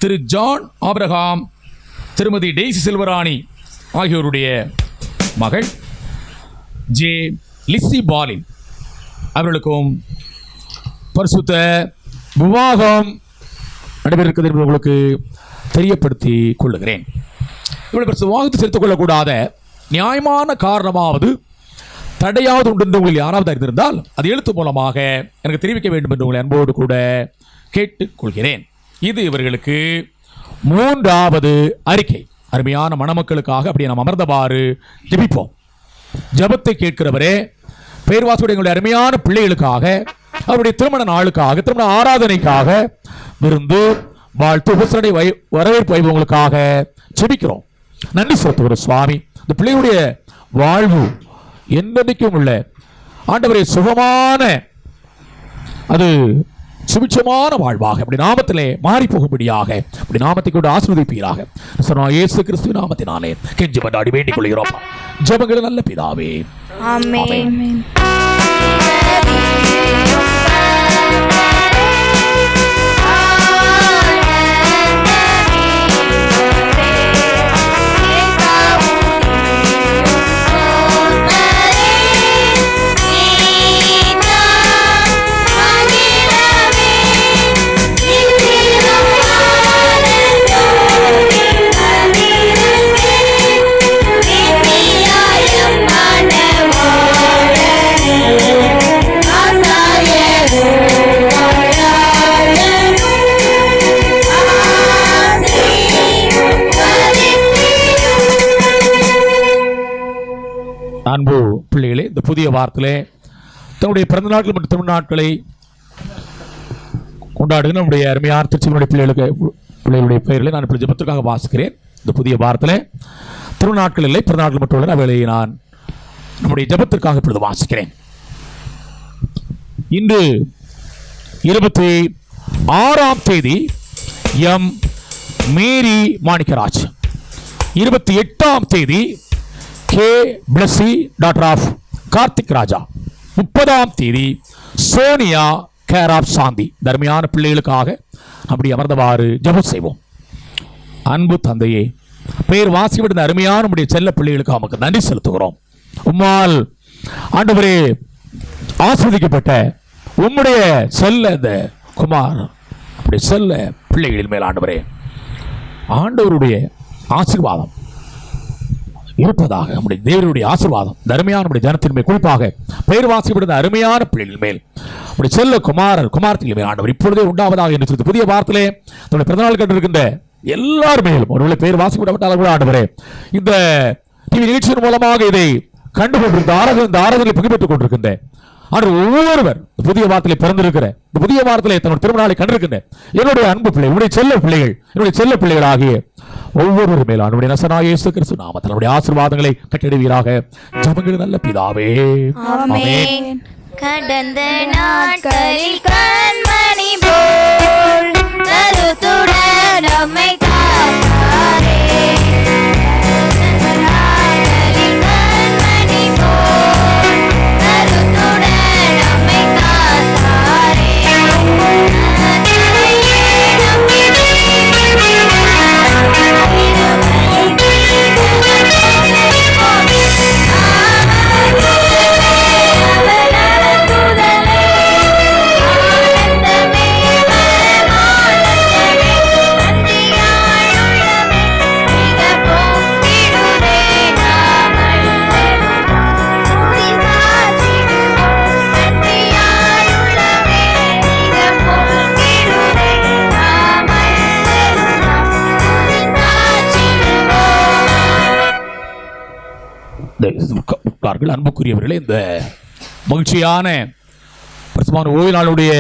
திரு ஜான் ஆபிரகாம், திருமதி டெய்சி செல்வராணி ஆகியோருடைய மகள் ஜே லிசி பாலின் அவர்களுக்கும் பரிசுத்த விவாகம் நடைபெறுகிறது என்பதை உங்களுக்கு தெரியப்படுத்தி கொள்ளுகிறேன். இவ்வளவு பரிசுத்த விவாகத்தை சேர்த்துக் கொள்ளக்கூடாத நியாயமான காரணமாவது தடையாவது உண்டு என்று உங்களில் யாராவது அறிந்திருந்தால் அது எழுத்து மூலமாக எனக்கு தெரிவிக்க வேண்டும் என்று உங்களை அன்போடு கூட கேட்டுக்கொள்கிறேன். இது இவர்களுக்கு 3வது அறிக்கை. அருமையான மணமக்களுக்காக அப்படியே நாம் அமர்ந்தவாறு ஜெபிப்போம். ஜெபத்தை கேட்கிறவரே, பேர்வாசியுடைய எங்களுடைய அருமையான பிள்ளைகளுக்காக, அவருடைய திருமண நாளுக்காக, திருமண ஆராதனைக்காக, விருந்து வாழ்த்து உபசரணை வரவேற்பு வைபவங்களுக்காக ஜெபிக்கிறோம். நன்றி செலுத்துகிறோம் சுவாமி. இந்த பிள்ளைகளுடைய வாழ்வு என்னைக்கும் உள்ள ஆண்டவரே சுகமான, அது சுபிட்சமான வாழ்வாக அப்படி நாமத்திலே மாறி போகும்படியாக அப்படி நாமத்தை கொண்டு ஆசீர்வதிப்பீராக. இயேசு கிறிஸ்துவின் நாமத்தினாலே கெஞ்சி மன்றாடி வேண்டிக் கொள்கிறோம். ஜெபங்கள் நல்ல பிதாவே, ஆமென். அன்பு பிள்ளைகளே, இந்த புதிய வாரத்திலே தன்னுடைய பிறந்த நாட்கள் மற்றும் திருமண நாட்களை கொண்டாடுகிற நம்முடைய அருமையான திருச்சியினுடைய பிள்ளைகளுடைய பெயர்களை நான் இப்படி ஜெபத்திற்காக வாசிக்கிறேன். இந்த புதிய வாரத்திலே திருமண நாட்கள் இல்லை, பிறந்த நாட்கள் மட்டும் இல்லை, அவைகளை நான் நம்முடைய ஜெபத்திற்காக இப்பொழுது வாசிக்கிறேன். இன்று 26ஆம் தேதி எம் மேரி மாணிக்கராஜ், 28ஆம் தேதி K Blessy daughter of Karthik Raja, 30ஆம் தேதி சோனியா கேர் ஆஃப் சாந்தி. தர்மையான பிள்ளைகளுக்காக அப்படி அமர்ந்தவாறு ஜெபம் செய்வோம். அன்பு தந்தையே, பெயர் வாசிவிடுந்த அருமையான நம்முடைய செல்ல பிள்ளைகளுக்கு நமக்கு நன்றி செலுத்துகிறோம். உம்மால் ஆண்டவரே ஆஸ்வதிக்கப்பட்ட உம்முடைய செல்ல இந்த குமார் அப்படி செல்ல பிள்ளைகளின் மேல் ஆண்டவரே ஆண்டவருடைய ஆசீர்வாதம் இருப்பதாக, நம்முடைய தேவனுடைய ஆசீர்வாதம் தருமையான நம்முடைய ஜனத்தின் மேல், குறிப்பாக பெயர் வாசிப்படுத்த அருமையான பிள்ளைகள் மேல், நம்முடைய செல்ல குமாரத்தின் மேல் ஆண்டவர் இப்பொழுதே உண்டாவதாக என்று சொல்லி புதிய வாரத்திலே நம்முடைய பிறந்தநாள் கண்டிருக்கின்ற எல்லார் மேலும் ஒருவேளை பெயர் வாசிக்கப்பட்டாலும் கூட ஆண்டவரே இந்த டிவி நிகழ்ச்சியின் மூலமாக இதை கண்டுகொண்டிருந்த இந்த ஆராதனை பங்கு பெற்றுக் கொண்டிருக்கின்ற ஒவ்வொருவர் புதிய வாரத்திலே பிறந்திருக்கிற இந்த புதிய வாரத்திலே தன்னுடைய திருமணத்தை கண்டிருக்கின்ற என்னுடைய அன்பு பிள்ளை, என்னுடைய செல்ல பிள்ளைகள் ஆகிய ஒவ்வொரு மேலும் நம்முடைய நசனாகிய இயேசு கிறிஸ்து நாமத்தில் நம்முடைய ஆசீர்வாதங்களை கட்டளையிடுவீராக. ஜெபங்கள் நல்ல பிதாவே, ஆமென். கடந்த நாட்களில் கண்மணி போல் கருத்துடன் நம்மை காப்பாரே. அன்புக்குரியவர்களே, இந்த மகிழ்ச்சியான ஓய்வு நாளுடைய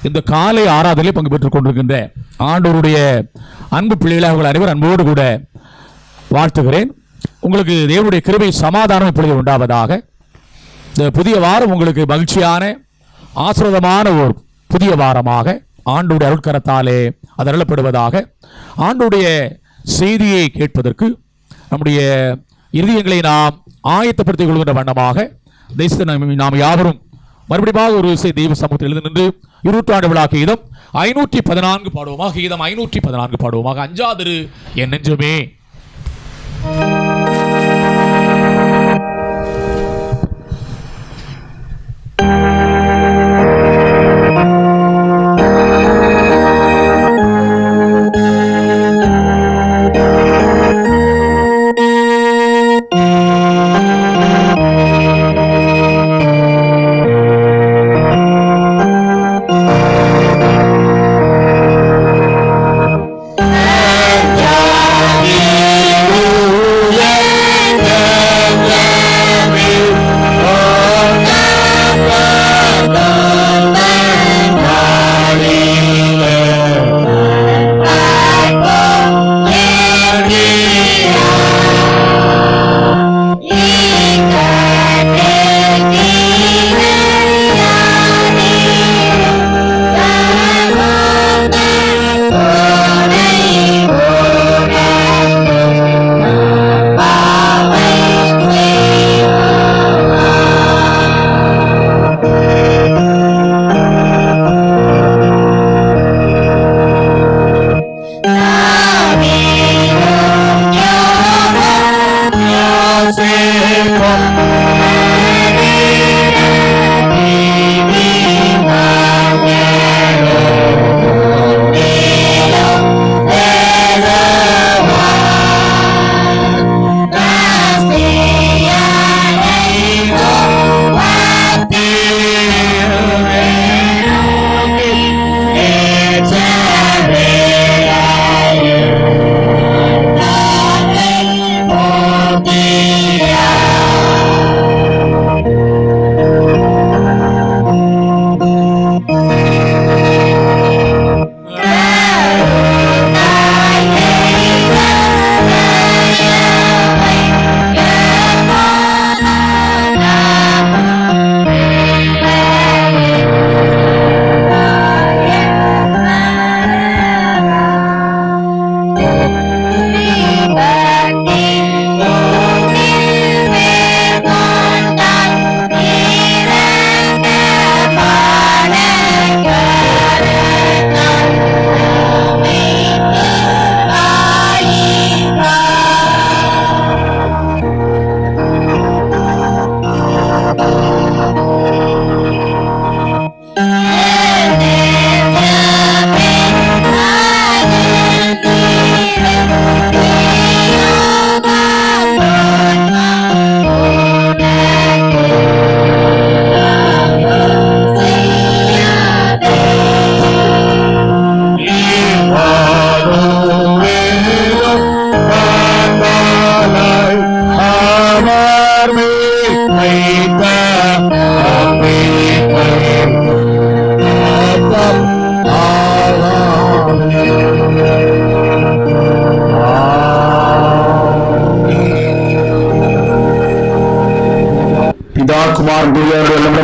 இந்த காலை ஆராதனை பங்கு பெற்றுக் கொண்டிருக்கின்ற ஆண்டவருடைய அன்பு பிள்ளைகளை அவர்கள் அனைவரும் அன்போடு கூட வாழ்த்துகிறேன். உங்களுக்கு தேவனுடைய கிருபை சமாதானம் இப்பொழுது உண்டாவதாக. இந்த புதிய வாரம் உங்களுக்கு மகிழ்ச்சியான ஆசீர்வாதமான ஒரு புதிய வாரமாக ஆண்டவருடைய அருட்கரத்தாலே அது அருளப்படுவதாக. ஆண்டவருடைய செய்தியை கேட்பதற்கு நம்முடைய இருதயங்களை நாம் ஆயத்தப்படுத்திக் கொள்கின்ற வண்ணமாக தேசத்தை நாம் யாவரும் மறுபடியும் ஒரு இசை தெய்வ சமூகத்தில் எழுந்து நின்று 200 விழா கீதம் 514 பாடுவோமாக. கீதம் 514 பாடுவோமாக. அஞ்சாதிரு என் நெஞ்சமே.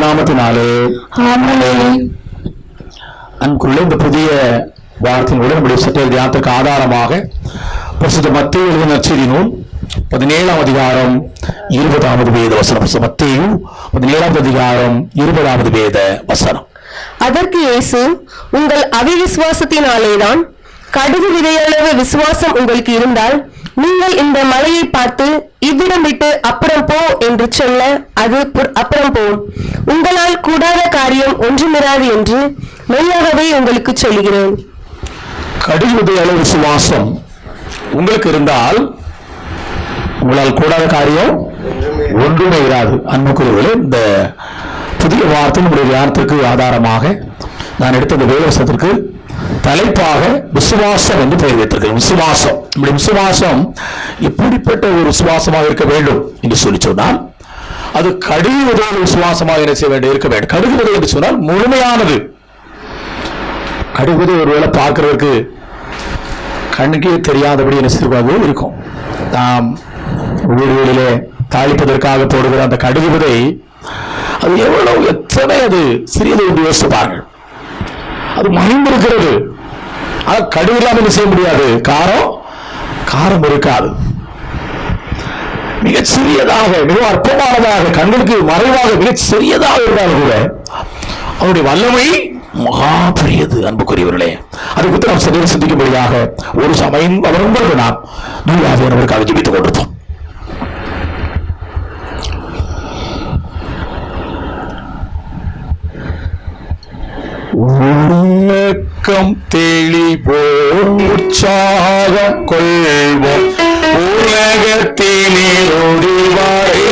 நாமத்தினாலே அன்புள்ள இந்த புதிய வார்த்தையினுடன் நம்முடைய சட்ட தியானத்துக்கு ஆதாரமாக பிரசுத்த மத்தேயு எழுதின நற்செய்தி நூல் 17ஆம் அதிகாரம் 20வது வேத வசனம். மத்தேயு 17ஆம் அதிகாரம் 20வது வேத வசனம். அதற்கு இயேசு, உங்கள் அவிவிசுவாசத்தினாலேதான், கடுகு விதையளவு விசுவாசம் உங்களுக்கு இருந்தால் நீங்கள் இந்த மலையை பார்த்து இவ்விடம் விட்டு அப்புறம் போ என்று சொல்ல அது அப்புறம் போம். உங்களால் கூடாத காரியம் ஒன்றுமிராது என்று மெய்யாகவே உங்களுக்கு சொல்கிறேன். கடுகு விதையளவு விசுவாசம் உங்களுக்கு இருந்தால் உங்களால் கூடாத காரியம் ஒன்றுமே இராது. அன்புக்குரியவர்களே, இந்த புதிய வார்த்தை நம்முடைய தியானத்திற்கு ஆதாரமாக நான் எடுத்த இந்த வேதவசனத்திற்கு தலைப்பாக விசுவாசம் என்று பெயர் வைத்திருக்கிறேன். விசுவாசம், நம்முடைய விசுவாசம் எப்படிப்பட்ட ஒரு விசுவாசமாக இருக்க வேண்டும் என்று சொல்லி சொன்னால், அது கடுகு விதையளவு விசுவாசமாக என்ன செய்ய வேண்டும், இருக்க வேண்டும். கடுகு விதை என்று சொன்னால் முழுமையானது. கடுகு விதை ஒருவேளை பார்க்கிறவருக்கு கண்ணுக்கே தெரியாதபடி என்ன செய்வது இருக்கும். நாம் வீடுகளிலே தாளிப்பதற்காக போடுகிற அந்த கடுகு விதை, அது எவ்வளவு எத்தனை அது சிறியது என்று யோசித்து பாருங்கள். அது மறைந்திருக்கிறது. ஆனால் கடுகு இல்லாமல் என்ன செய்ய முடியாது, காரம் இருக்காது. மிகச் சிறியதாக, மிக அற்பமானதாக, கண்களுக்கு மறைவாக மிகச் சிறியதாக இருந்தாலும் கூட அவருடைய வல்லமை மகா பெரியது. அன்புக்குரியவர்களே, அதை குறித்து நாம் சதவீதம் சிந்திக்கும்படியாக ஒரு சமயம் அவர்களுக்கு நாம் நூலாவியவர்களுக்காக ஜெபித்துக் கொண்டிருந்தோம். உலகம் தெளிவோம், உற்சாகம் கொள்வோம், உலகத்திலே ஓடிவாரே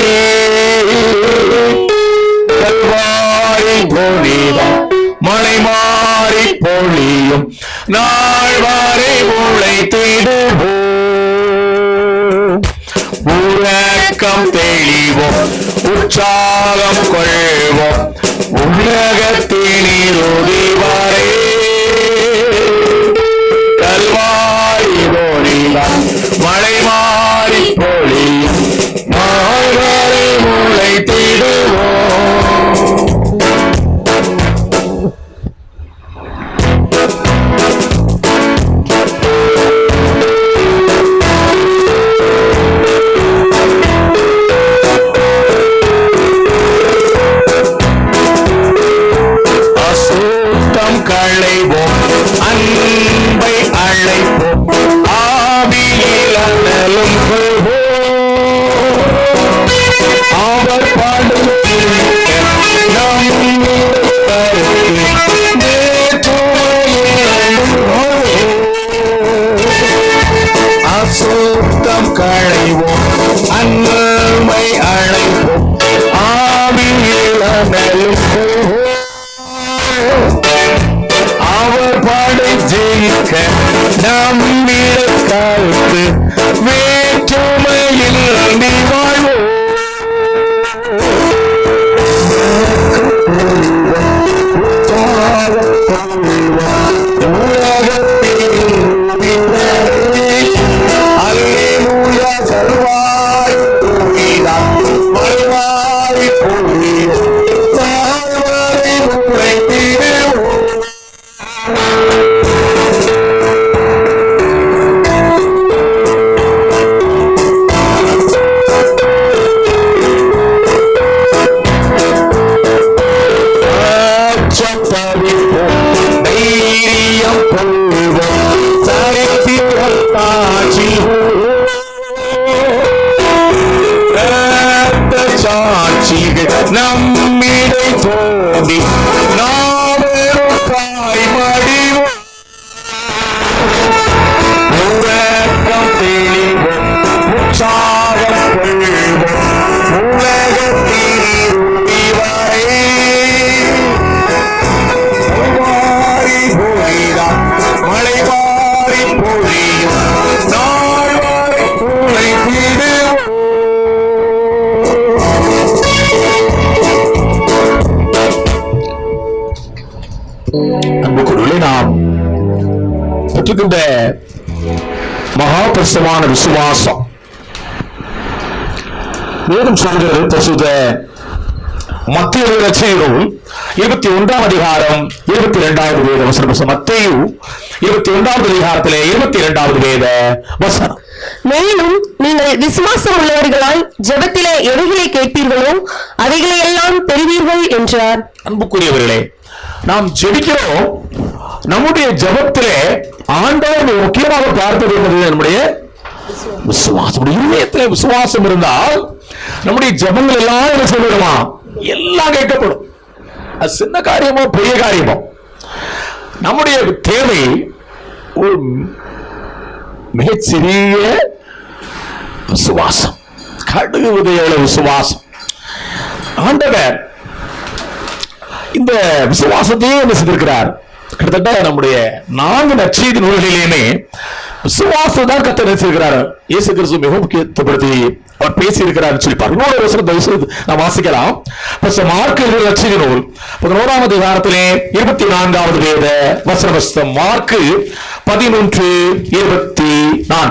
கல்வாரி பொழிவம், மலை மாறி பொழியும் நாள் வாரை உழைத்திடுவோம். உலகம் தெளிவோம், உற்சாகம் கொள்வோம், உலகத்தினில் ஓடிவாரே கல்வாரி பொழிவம், மலை மாறி பொழியும் நாள் வாரை உழைத்திடுவோம். களைவோம், அன்பை அழைப்போம், ஆவியில் அனலும் கொள்வோம். அவர் பாடும் அசுத்தம் களைவோம், அன்பை அழைப்போம், ஆவியில் அனலும் கொள்வோம். அவர் பாடை ஜெயிக்க நம்மிடக்காலத்து வேற்றுமையில் நீ வாழ்வோம். அல்லேலூயா சர்வாய் மறுவாய் பொழியும் தாழ்வாரை உழைத்திடுவோம். தைரியம் கொள்வோம், சரித்திரத்தாட்சி சாட்சிகள் நம்மிடை தோண்டி நாவருக்காய் மடிவோம். உலகம் தெளிவோம், உற்சாகம் கொள்வோம், உலகத்தில் இவரே மழை மாறி பொழியும் நாள் வாரி உழைத்திடுவோம். அன்புக்குள்ளே நாம் பெற்றுக்கின்ற மகாபரிசுத்தமான விசுவாசம் வேதம் சொல்கிறது. பரிசுத்த மத்திய நூல் 21ஆம் அதிகாரம் 22வது வேத வசனம். மத்தேயு 21ஆவது அதிகாரத்திலே 22வது வேத வசனம். மேலும் நீங்கள் விசுவாசம் உள்ளவர்களாய் ஜெபத்திலே எவைகளை கேட்பீர்களோ அவைகளை எல்லாம் பெறுவீர்கள் என்றார். அன்புக்குரியவர்களே, நாம் ஜெபிக்கிறோம். நம்முடைய ஜெபத்திலே ஆண்டவர் முக்கியமாக பார்ப்பது என்பது நம்முடைய விசுவாசம். இதயத்திலே விசுவாசம் இருந்தால் நம்முடைய ஜெபங்கள் எல்லாம் என்ன சொல்லிடுமா? எல்லாம் கேட்கப்படும். அது சின்ன காரியமோ பெரிய காரியமோ, நம்முடைய தேவை ஒரு மிகச்சிறிய விசுவாசம், கடுகு விதையோட விசுவாசம். ஆண்டவர் இந்த விசுவாசத்தையே என்ன செய்திருக்கிறார்? கிட்டத்தட்ட நம்முடைய 4 நற்செய்தி நூல்களிலேயுமே விசுவாசம் தான் கர்த்தர் நினைச்சிருக்கிறார். இயேசு கிறிஸ்து மிக முக்கியத்துவப்படுத்தி அவர் பேசி இருக்கிறார் சொல்லி 11 வருஷம் தயவு செய்து நாம் வாசிக்கலாம். மார்க் நற்செய்தி நூல் 11ஆம் அதிகாரத்திலே 24வது வேத வசனம். மார்க் 11:24.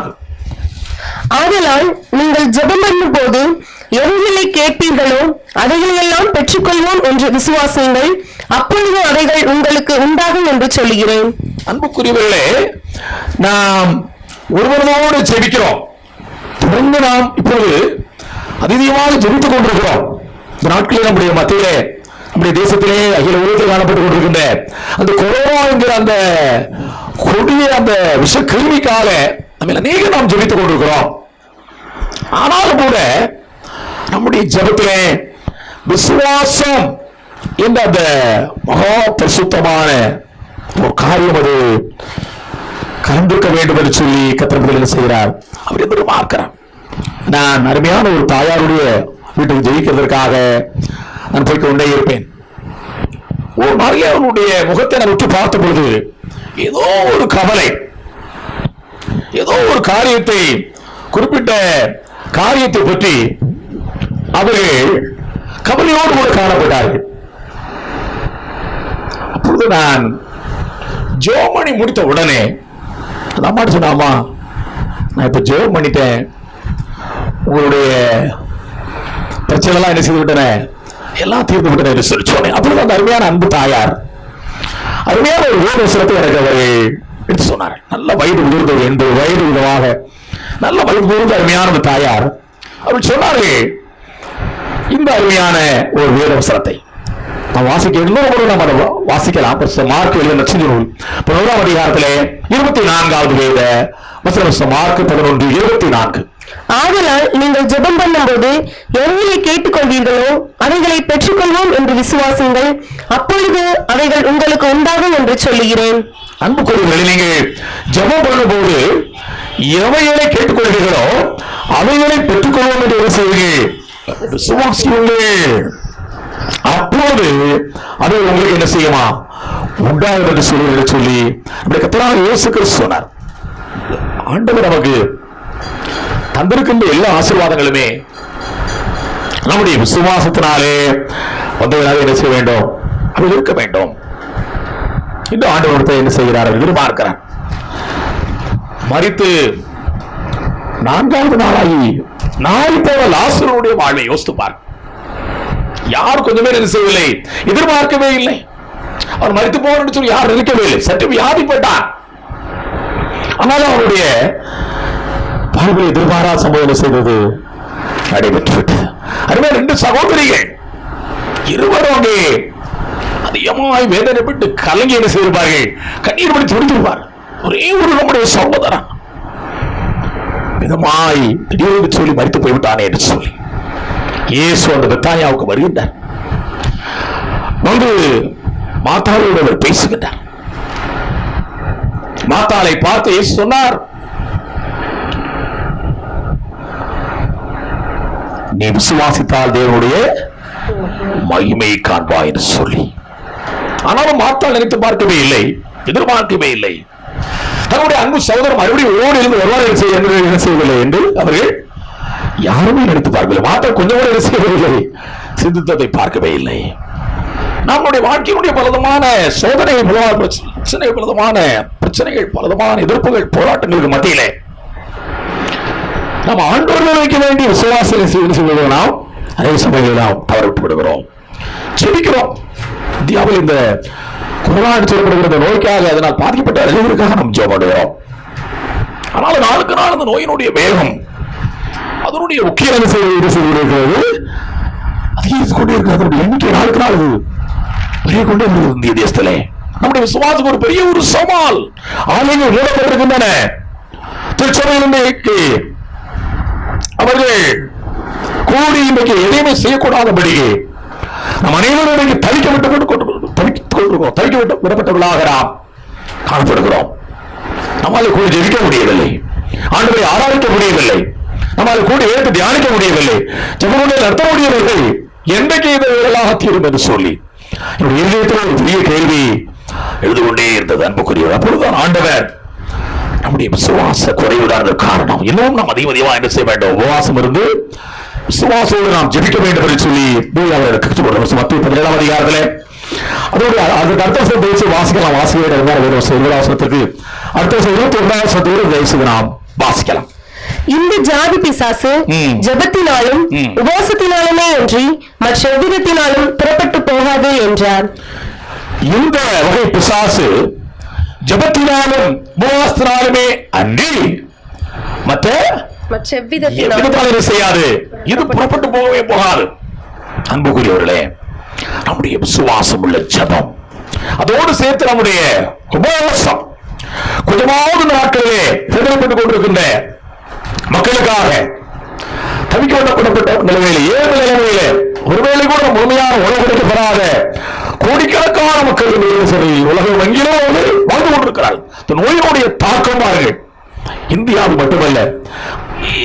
ஆதலால் நீங்கள் ஜெபம் பண்ணும் போது எவைகளை கேட்பீர்களோ அவைகளெல்லாம் பெற்றுக்கொள்வோம் என்று விசுவாசியுங்கள், அப்பொழுது அவைகள் உங்களுக்கு உண்டாகும் என்று சொல்லுகிறேன். அன்புக்குரியவர்களே, நாம் ஒருவரோடு ஜெபிக்கிறோம். தொடர்ந்து நாம் இப்பொழுது அதிகமாக ஜெபித்துக் கொண்டிருக்கிறோம். இந்த நாட்களில் நம்முடைய மத்தியிலே, நம்முடைய தேசத்திலே, அகில உலகத்தில் காணப்பட்டுக் கொண்டிருக்கின்ற அந்த கொரோனா என்கிற அந்த கொடிய அந்த விஷ கிருமிக்காக நம்ம அநேக நாம் ஜெபித்துக் கொண்டிருக்கிறோம். ஆனாலும் கூட நம்முடைய ஜெபத்திலே விசுவாசம் என்ற அந்த மகா பரிசுத்தமான ஒரு காரியம் அது கலந்திருக்க வேண்டும் என்று சொல்லி கர்த்தர் என்ன செய்கிறார், அவர் எதிர்பார்க்கிறார். நான் அருமையான ஒரு தாயாருடைய வீட்டுக்கு ஜெயிக்கிறதற்காக நான் போய் கொண்டே இருப்பேன். ஒரு நாளில் அவனுடைய முகத்தை நான் விட்டு பார்த்த பொழுது ஏதோ ஒரு கவலை, ஏதோ ஒரு காரியத்தை, குறிப்பிட்ட காரியத்தை பற்றி அவர்கள் கவலையோடு கூட காணப்பட்டார்கள். அப்பொழுது நான் ஜெபம் பண்ணி முடித்த உடனே அம்மா சொன்னாமா, நான் இப்ப ஜெபம் பண்ணிட்டேன், உங்களுடைய பிரச்சனைலாம் என்ன செய்து விட்டன, எல்லாம் தீர்த்து விட்டன என்று சொல்லி சொன்னேன். அப்பொழுது அந்த அருமையான அன்பு தாயார் அருமையான ஒரு வேதவசனத்தை எனக்கு அவர்கள் எடுத்து சொன்னார். நல்ல வயது முதிர்ந்த 80 வயது விதமாக நல்ல வயது முதிர்ந்த அருமையான தாயார் அவர்கள் சொன்னார்கள் இந்த அருமையான ஒரு வேதவசனத்தை நாம் வாசிக்க இன்னொரு முறை நாம் அதை வாசிக்கலாம். மார்க் எழுதின நற்செய்தி 11ஆம் அதிகாரத்திலே 24வது வேத வசனம், மார்க் 11:24. ஆதலால் நீங்கள் ஜெபம் பண்ணும்போது எவைகளை கேட்டுக்கொள்வீர்களோ அவைகளை பெற்றுக்கொள்வோம் என்று விசுவாசிங்கள், அப்பொழுது அவைகள் உங்களுக்கு உண்டாகும் என்று சொல்லுகிறேன். அன்புக்குரியவர்களே, நீங்கள் ஜெபம் பண்ணும்போது எவைகளை கேட்டுக்கொள்வீர்களோ அவைகளை பெற்றுக்கொள்வோம் என்று விசுவாசியுங்கள், அப்போது அது உங்களுக்கு என்ன செய்யுமா, உண்டாகும் என்று சொல்லி நம்முடைய கர்த்தராகிய இயேசு கிறிஸ்து சொன்னார். ஆண்டவர் நமக்கு தந்திருக்கின்ற எல்லா ஆசீர்வாதங்களுமே நம்முடைய விசுவாசத்தினாலே வந்தவர்களாக என்ன செய்ய வேண்டும், அது இருக்க வேண்டும். இந்த ஆண்டவரத்தை என்ன செய்கிறார், எதிர்பார்க்கிறார். மரித்து 4வது நாளாகி நாளை போல லாசருடைய வாழ்வை யோசித்து பார். யார் கொஞ்சமே என்ன செய்யவில்லை, எதிர்பார்க்கவே இல்லை. அவர் மரித்து போவார் சொல்லி யார் நினைக்கவே இல்லை. சற்று வியாதிப்பட்டார், ஆனாலும் அவருடைய வாழ்வை எதிர்பாராத சம்பவம் செய்தது நடைபெற்றுவிட்டது. அதுவே 2 சகோதரிகள் இருவரும் அங்கே அதிகமாய் வேதனைப்பட்டு கலங்கி என்ன செய்திருப்பார்கள், கண்ணீர் படி துடித்திருப்பார். ஒரே ஒரு நம்முடைய சகோதரன் விதமாய் திடீரென்று சொல்லி மரித்து போய்விட்டானே என்று சொல்லி இயேசு அந்த பெத்தானியாவுக்கு வருகின்றார். வந்து மாத்தாளோடு அவர் பேசுகின்றார். மாத்தாளை பார்த்து இயேசு சொன்னார், நீ விசுவாசித்தால் தேவனுடைய மகிமையை காண்பா என்று சொல்லி. ஆனாலும் மாத்தாள் நினைத்து பார்க்கவே இல்லை, எதிர்பார்க்கவே இல்லை. தன்னுடைய அன்பு சகோதரர் மறுபடியும் ஓடி இருந்து வருவார் என்ன செய்யவில்லை என்று அவர்கள் யாருமே நினைத்து பார்க்கவில்லை. மாத்தாள் கொஞ்சம் கூட என்ன செய்யவில்லை, சிந்தித்ததை பார்க்கவே இல்லை. நம்முடைய வாழ்க்கையினுடைய பலதமான சோதனைகள், பலதமான பிரச்சனைகள், பலதமான எதிர்ப்புகள், போராட்டங்களுக்கு மத்தியிலே நாம் ஆண்டவர்கள் வைக்க வேண்டிய விசுவாசத்தை நாம் அதே சமயங்களில் நாம் தவறிவிட்டு விடுகிறோம். செபிக்கிறோம். இந்தியாவில் இந்த கொரோனா சொல்லப்படுகிற நோய்க்காக, அதனால் பாதிக்கப்பட்ட அனைவருக்காக நாம் ஜெபப்படுகிறோம். ஆனால் நாளுக்கு நாள் அந்த நோயினுடைய வேகம், அதனுடைய முக்கிய செய்திருக்கிறது, அதிகரித்துக் கொண்டே இருக்கிறது. அதனுடைய எண்ணிக்கை நாளுக்கு நாள் பெரிய கொண்டே இருக்கிறது. இந்திய தேசத்திலே நம்முடைய விசுவாசம் ஒரு பெரிய ஒரு சவால். ஆலயங்கள் மூடப்பட்டிருக்கின்றன. திருச்சபையிலிருந்து அவர்கள் கூடி இன்றைக்கு எதையுமே செய்யக்கூடாதபடி நம் அனைவரும் விடப்பட்டவர்களாக நாம் காணப்படுகிறோம். நம்மால் கூட ஜெபிக்க முடியவில்லை, ஆண்டவரை ஆராதிக்க முடியவில்லை, நம்மால் கூட ஏற்று தியானிக்க முடியவில்லை, ஜெபங்களை நடத்த முடியவில்லை. என்றைக்கு இதை விரலாக தீரும் என்று சொல்லி என்னுடைய இதயத்தில் ஒரு பெரிய கேள்வி எழுது கொண்டே இருந்தது. அன்புக்குரியவர், அப்பொழுதுதான் ஆண்டவர் நம்முடைய விசுவாச குறைவுதான் காரணம். இன்னும் நாம் அதிகமாக என்ன செய்ய வேண்டும், உபவாசம் இருந்து விசுவாசோடு நாம் ஜெபிக்க வேண்டும் என்று சொல்லி மத்திய 17ஆம் அதிகாரத்திலே அதோடு அதுக்கு அடுத்த பேசி வாசிக்கலாம். வாசிக்கிறதுக்கு அடுத்த 21ஆம் வயசுக்கு நாம் வாசிக்கலாம். இந்த ஜாதி பிசாசு ஜெபத்தினாலும் உபவாசத்தினாலுமே அன்றி மற்ற எவ்விதத்தினாலும் புறப்பட்டு போகாது என்றார். இந்த வகை பிசாசு ஜெபத்தினாலும் உபவாசத்தினாலுமே அன்றி மற்ற எவ்விதத்தாலும் செய்யாது. இது புறப்பட்டு போகவே போகாது. அன்புக்குரியவர்களே, நம்முடைய விசுவாசம் உள்ள ஜெபம், அதோடு சேர்த்து நம்முடைய உபவாசம், கொஞ்சமாவது நாட்களிலே சிதறப்பட்டுக் கொண்டிருக்கின்ற மக்களுக்காக தவிக்கப்பட்ட நிலைமையில, ஏழு நிலைமையில ஒருவேளை கூட முழுமையான உணவு கிடைக்கப்படாத கோடிக்கணக்கான மக்கள் உலகம் எங்கிலும் வாழ்ந்து கொண்டிருக்கிறார்கள். இந்த நோயினுடைய தாக்கம் பாருங்கள், இந்தியாவில் மட்டுமல்ல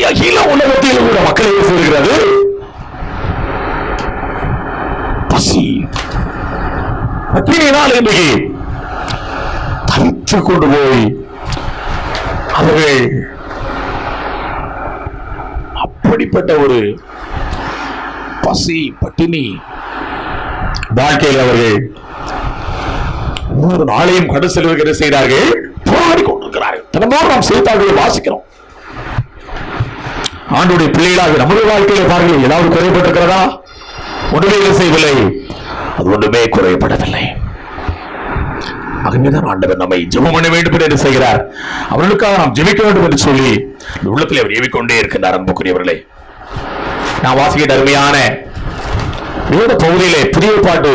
அகில உலகத்தில் கூட மக்களை சொல்கிறது பசி. பட்டினியினால் இன்றைக்கு தவித்துக் கொண்டு போய் அவர்கள் அப்படிப்பட்ட ஒரு பசி பட்டினி வாழ்க்கையில் அவர்கள் ஒவ்வொரு நாளையும் கடந்து செல்வதற்கு செய்தார்கள், போராடி கொண்டிருக்கிறார்கள். தினமும் நாம் செய்தித்தாள்களை வாசிக்கிறோம். ஆண்டுடைய பிள்ளைகளாக நம்முடைய வாழ்க்கையில பாருங்கள், ஏதாவது குறைபட்டிருக்கிறதா? ஒன்றுமே செய்யவில்லை, அது ஒன்றுமே குறைபடவில்லை. ஆகவேதான் ஆண்டவர் நம்மை ஜெபம் பண்ண வேண்டும் என்று செய்கிறார். அவர்களுக்காக நாம் ஜெபிக்க வேண்டும் என்று சொல்லி உள்ளத்தில் அவர் ஏவிக்கொண்டே இருக்கின்றார். அன்புக்குரியவர்களே, நான் வாசிக்கிற அருமையான வேத பகுதியிலே, புதிய பாட்டு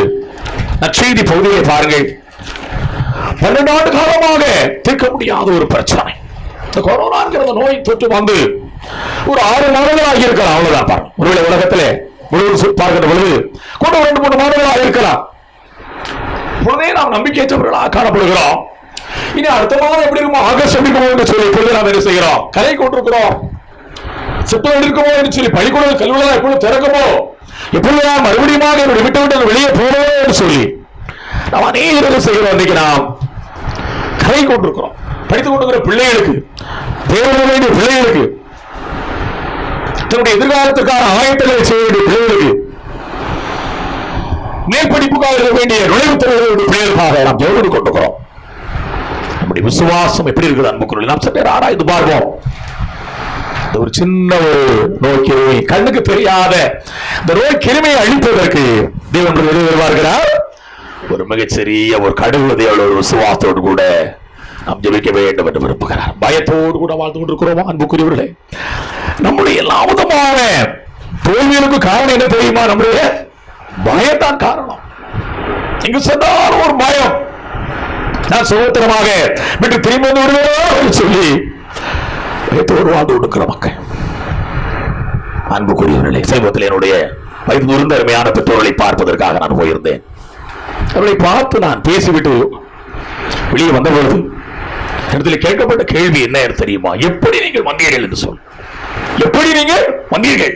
நற்செய்தி பகுதியை பாருங்கள். 12 ஆண்டு காலமாக தீர்க்க முடியாத ஒரு பிரச்சனை, இந்த கொரோனா என்கிற நோய் தொற்று வந்து ஒரு 6 மாதங்களாக இருக்கலாம். அவ்வளவுதான் பாருங்க. ஒருவேளை உலகத்திலே முழுவதும் பார்க்கிற பொழுது கூட 2-3 மாதங்களாக இருக்கலாம். இப்பொழுதே நாம் நம்பிக்கையற்றவர்களாக காணப்படுகிறோம். இனி அடுத்த மாதம் எப்படி இருக்குமோ, ஆகஸ்ட் எப்படி இருக்குமோ என்று சொல்லி இப்பொழுது நாம் என்ன செய்கிறோம்? கலை கொண்டிருக்கிறோம். செப்டம்பர் இருக்குமோ என்று சொல்லி பள்ளிக்கூடம் கல்வியெல்லாம் எப்பொழுது திறக்குமோ, எப்பொழுது நாம் மறுபடியும் விட்டு விட்டு வெளியே போறோம் என்று சொல்லி நாம் அநேக செய்கிறோம். இன்றைக்கு நாம் கலை கொண்டிருக்கிறோம். படித்துக் கொண்டிருக்கிற பிள்ளைகளுக்கு, தேர்வு வேண்டிய பிள்ளைகளுக்கு, தன்னுடைய எதிர்காலத்திற்கான ஆயத்தங்களை செய்ய வேண்டிய பிள்ளைகளுக்கு, மேற்படிப்புக்காக இருக்க வேண்டிய நுழைவுத் தேர்வுகளுடைய பிள்ளைகளுக்காக நாம் ஜெபம் கொண்டிருக்கிறோம். நம்முடைய விசுவாசம் எப்படி இருக்குது அன்புக்குரியவர்களே? நாம் சற்றே ஆராய்ந்து பார்ப்போம். ஒரு சின்ன ஒரு நோய் கிருமி, கண்ணுக்கு தெரியாத இந்த நோய் கிருமியை அழிப்பதற்கு தேவன் வருவார்கள். ஒரு மிகச்சிறிய ஒரு கடுகுவதையோட ஒரு விசுவாசத்தோடு கூட நாம் ஜெபிக்க வேண்டும் என்று விரும்புகிறார். பயத்தோடு கூட வாழ்ந்து கொண்டிருக்கிறோமா அன்புக்குரியவர்களே? நம்முடைய எல்லா விதமான தோல்விகளுக்கு காரணம் என்ன தெரியுமா? நம்முடைய பயத்தான் காரணம். இங்கு சென்றாலும் ஒரு பயம், நான் சுதந்திரமாக விட்டு திரும்பி வந்து விடுவேன் சொல்லி பயத்தோடு வாழ்ந்து கொடுக்கிற மக்கள். அன்புக்குரியவர்களே, சமீபத்தில் என்னுடைய வயது முதிர்ந்த அருமையான பெற்றோர்களை பார்ப்பதற்காக நான் போயிருந்தேன். அவர்களை பார்த்து நான் பேசிவிட்டு வெளியே வந்த பொழுது இடத்துல கேட்கப்பட்ட கேள்வி என்ன தெரியுமா? எப்படி நீங்கள் வந்தீர்கள் என்று சொல். எப்படி நீங்கள் வந்தீர்கள்?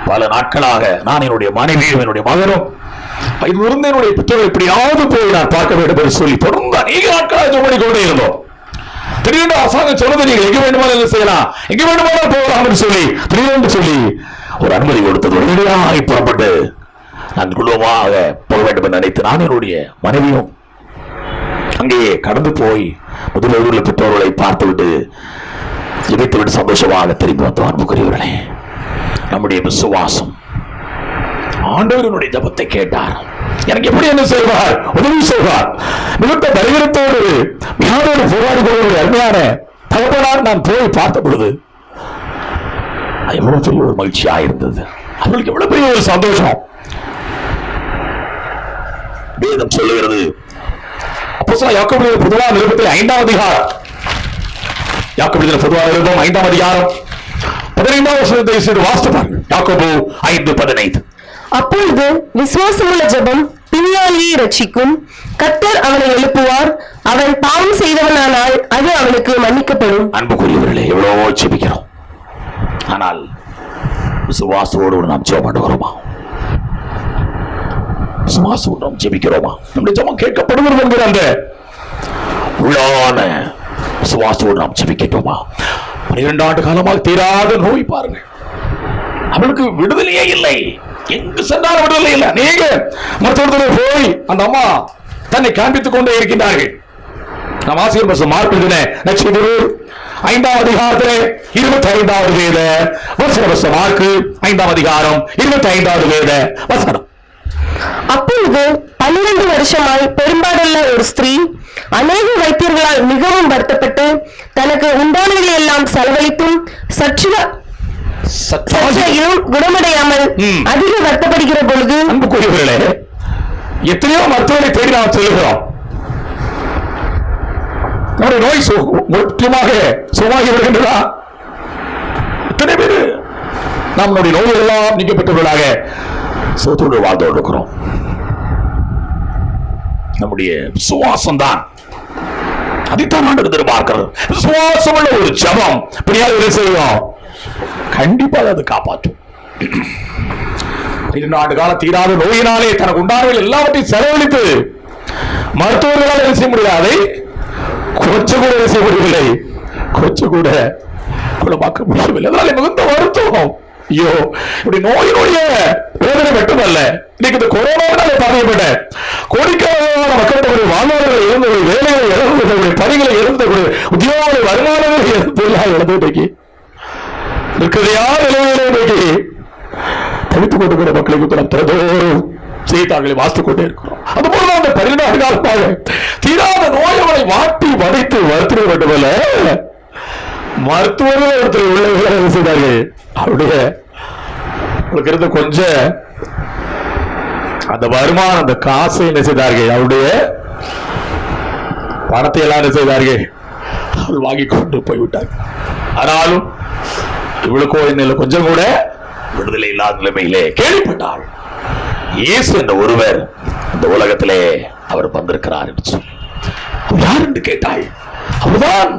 பல நாட்களாக நான் என்னுடைய மனைவியும் என்னுடைய மகனும் வயது முதிர்ந்த என்னுடைய பெற்றோர்கள் எப்படியாவது போய் நான் பார்க்க வேண்டும் என்று சொல்லி தொடர்ந்து அநேக நாட்களாக கொண்டே இருந்தோம். திடீரென்று அரசாங்கம் சொல்றது நீங்கள் எங்க வேண்டுமானாலும் செய்யலாம், எங்க வேண்டுமானாலும் போகலாம் என்று சொல்லி திடீரென்று சொல்லி ஒரு அனுமதி கொடுத்தது. உடனடியாக புறப்பட்டு நான் குடும்பமாக போக வேண்டும் என்று நினைத்து நான் என்னுடைய மனைவியும் அங்கேயே கடந்து போய் முதலில் உள்ள பெற்றோர்களை பார்த்துவிட்டு ஜெபித்துவிட்டு சந்தோஷமாக திரும்பி வந்தோம். அன்புக்குரியவர்களே, நம்முடைய விசுவாசம் ஆண்டவருடைய ஜெபத்தை கேட்டார். எனக்கு எப்படி என்ன செய்வார்? உதவி செய்வார். மிகுந்த தைரியத்தோடு யாரோடு போராடி கொள்வது அருமையான தகப்பனார் நான் போய் பார்த்த பொழுது எவ்வளவு பெரிய ஒரு மகிழ்ச்சியா இருந்தது. அவர்களுக்கு எவ்வளவு பெரிய ஒரு சந்தோஷம். வேதம் சொல்லுகிறது, அப்போஸ்தலனாகிய யாக்கோபு பொதுவான நிருபத்தில் 5ஆம் அதிகாரம், யாக்கோபு பொதுவான நிருபம் 5ஆம் அதிகாரம் 15ஆம் வசனத்தை வாசித்து பாருங்கள். யாக்கோபு 5:15. அப்பொழுது விசுவாசமுள்ள ஜெபம் பிணியாளியை ரட்சிக்கும். கர்த்தர் அவனை எழுப்புவார். அவன் பாவம் செய்தவனானால் அது அவனுக்கு மன்னிக்கப்படும். அன்புக்குரியவர்களே, எவ்வளவோ ஜெபிக்கிறோம், ஆனால் விசுவாசத்தோடு நாம் ஜெபம் பண்ணுகிறோமா? விசுவாசத்தோடு நாம் ஜெபிக்கிறோமா? நம்முடைய ஜெபம் கேட்கப்படுகிறது என்கிற அந்த உள்ளான விசுவாசத்தோடு நாம் ஜெபிக்கிறோமா? 12 ஆண்டு காலமாக தீராத நோய் பாருங்கள், அவளுக்கு விடுதலையே இல்லை. எங்கு சென்றாலும் விடுதலை இல்லை. நீங்க மருத்துவத்தில் போய் அந்த அம்மா தன்னை காண்பித்துக் கொண்டே இருக்கின்றார்கள். நாம் ஆசிரியர் மார்க் நட்சத்திர 5ஆம் அதிகாரத்திலே 25வது வேத வசனம். மார்க் 5ஆம் அதிகாரம் 25வது வேத வசனம். அப்பொழுது 12 வருஷமாய் பெரும்பாடுள்ள ஒரு ஸ்திரீ அநேக வைத்தியர்களால் மிகவும் வருத்தப்பட்டு தனக்கு உண்டானவைகளை எல்லாம் செலவழித்தும் சற்றையும் குணமடையாமல் அதிக வருத்தப்படுகிற பொழுது, அன்புக்குரியவர்களே, எத்தனையோ மருத்துவரை தேடி நாம் செல்கிறோம். நம்முடைய நோய் முற்றிலுமாக சுகமாகி வருகின்றதா? எத்தனை பேர் நம்முடைய நோய்கள் எல்லாம் நீக்கப்பட்டவர்களாக சுகத்தோடு வாழ்ந்து இருக்கிறோம்? நம்முடைய விசுவாசம் தான் அதைத்தான் ஆண்டு எதிர்பார்க்கிறது. விசுவாசம் உள்ள ஒரு ஜபம் பிரியாத செய்யும், கண்டிப்பாக அது காப்பாற்றும். 2 ஆண்டு கால தீராத நோயினாலே தனக்கு உண்டானவர்கள் எல்லாவற்றையும் செலவழித்து மருத்துவர்களால் என்ன செய்ய முடியாது, கொஞ்சம் கூட செய்ய முடியவில்லை, கொஞ்சம் கூட குணமாக்க முடியவில்லை. அதனால மிகுந்த வருத்தம். ஐயோ, இப்படி நோயினுடைய வேதனை மட்டுமல்ல, இன்னைக்கு இந்த கொரோனாவால் பாதிக்கப்பட்ட கோடிக்கணக்கான மக்களுடைய வாழ்வாதாரங்களை இழந்து, வேலைகளை இழந்து, பணிகளை இழந்து, உத்தியோக வருமானங்களை இழந்து இன்னைக்கு இருக்கிறதையான நிலையில இன்னைக்கு தவித்துக் கொண்டிருக்கிற மக்களை நாம் திறந்தோறும் செய்தித்தாள்களை வாசித்துக் கொண்டே இருக்கிறோம். அதுபோல அந்த 12 ஆண்டு காலமாக தீராத நோய்களை வாட்டி வதைத்து வருத்திட வேண்டுமல்ல, மருத்துவர்கள் ஒருத்தர் உள்ளவர்களை செய்தார்கள். அவருடைய இருந்த கொஞ்சம் அந்த வருமானம், அந்த காசை என்ன செய்தார்கள், அவருடைய பணத்தை எல்லாம் என்ன செய்தார்கள், அவள் வாங்கி கொண்டு போய்விட்டார்கள். ஆனாலும் இவளுக்கோ இன்னும் கொஞ்சம் கூட விடுதலை இல்லாத நிலைமையிலே கேள்விப்பட்டாள். இயேசு என்ற ஒருவர் இந்த உலகத்திலே அவர் வந்திருக்கிறார் என்று சொல்லி அவர் யார் என்று கேட்டாள். அவர்தான்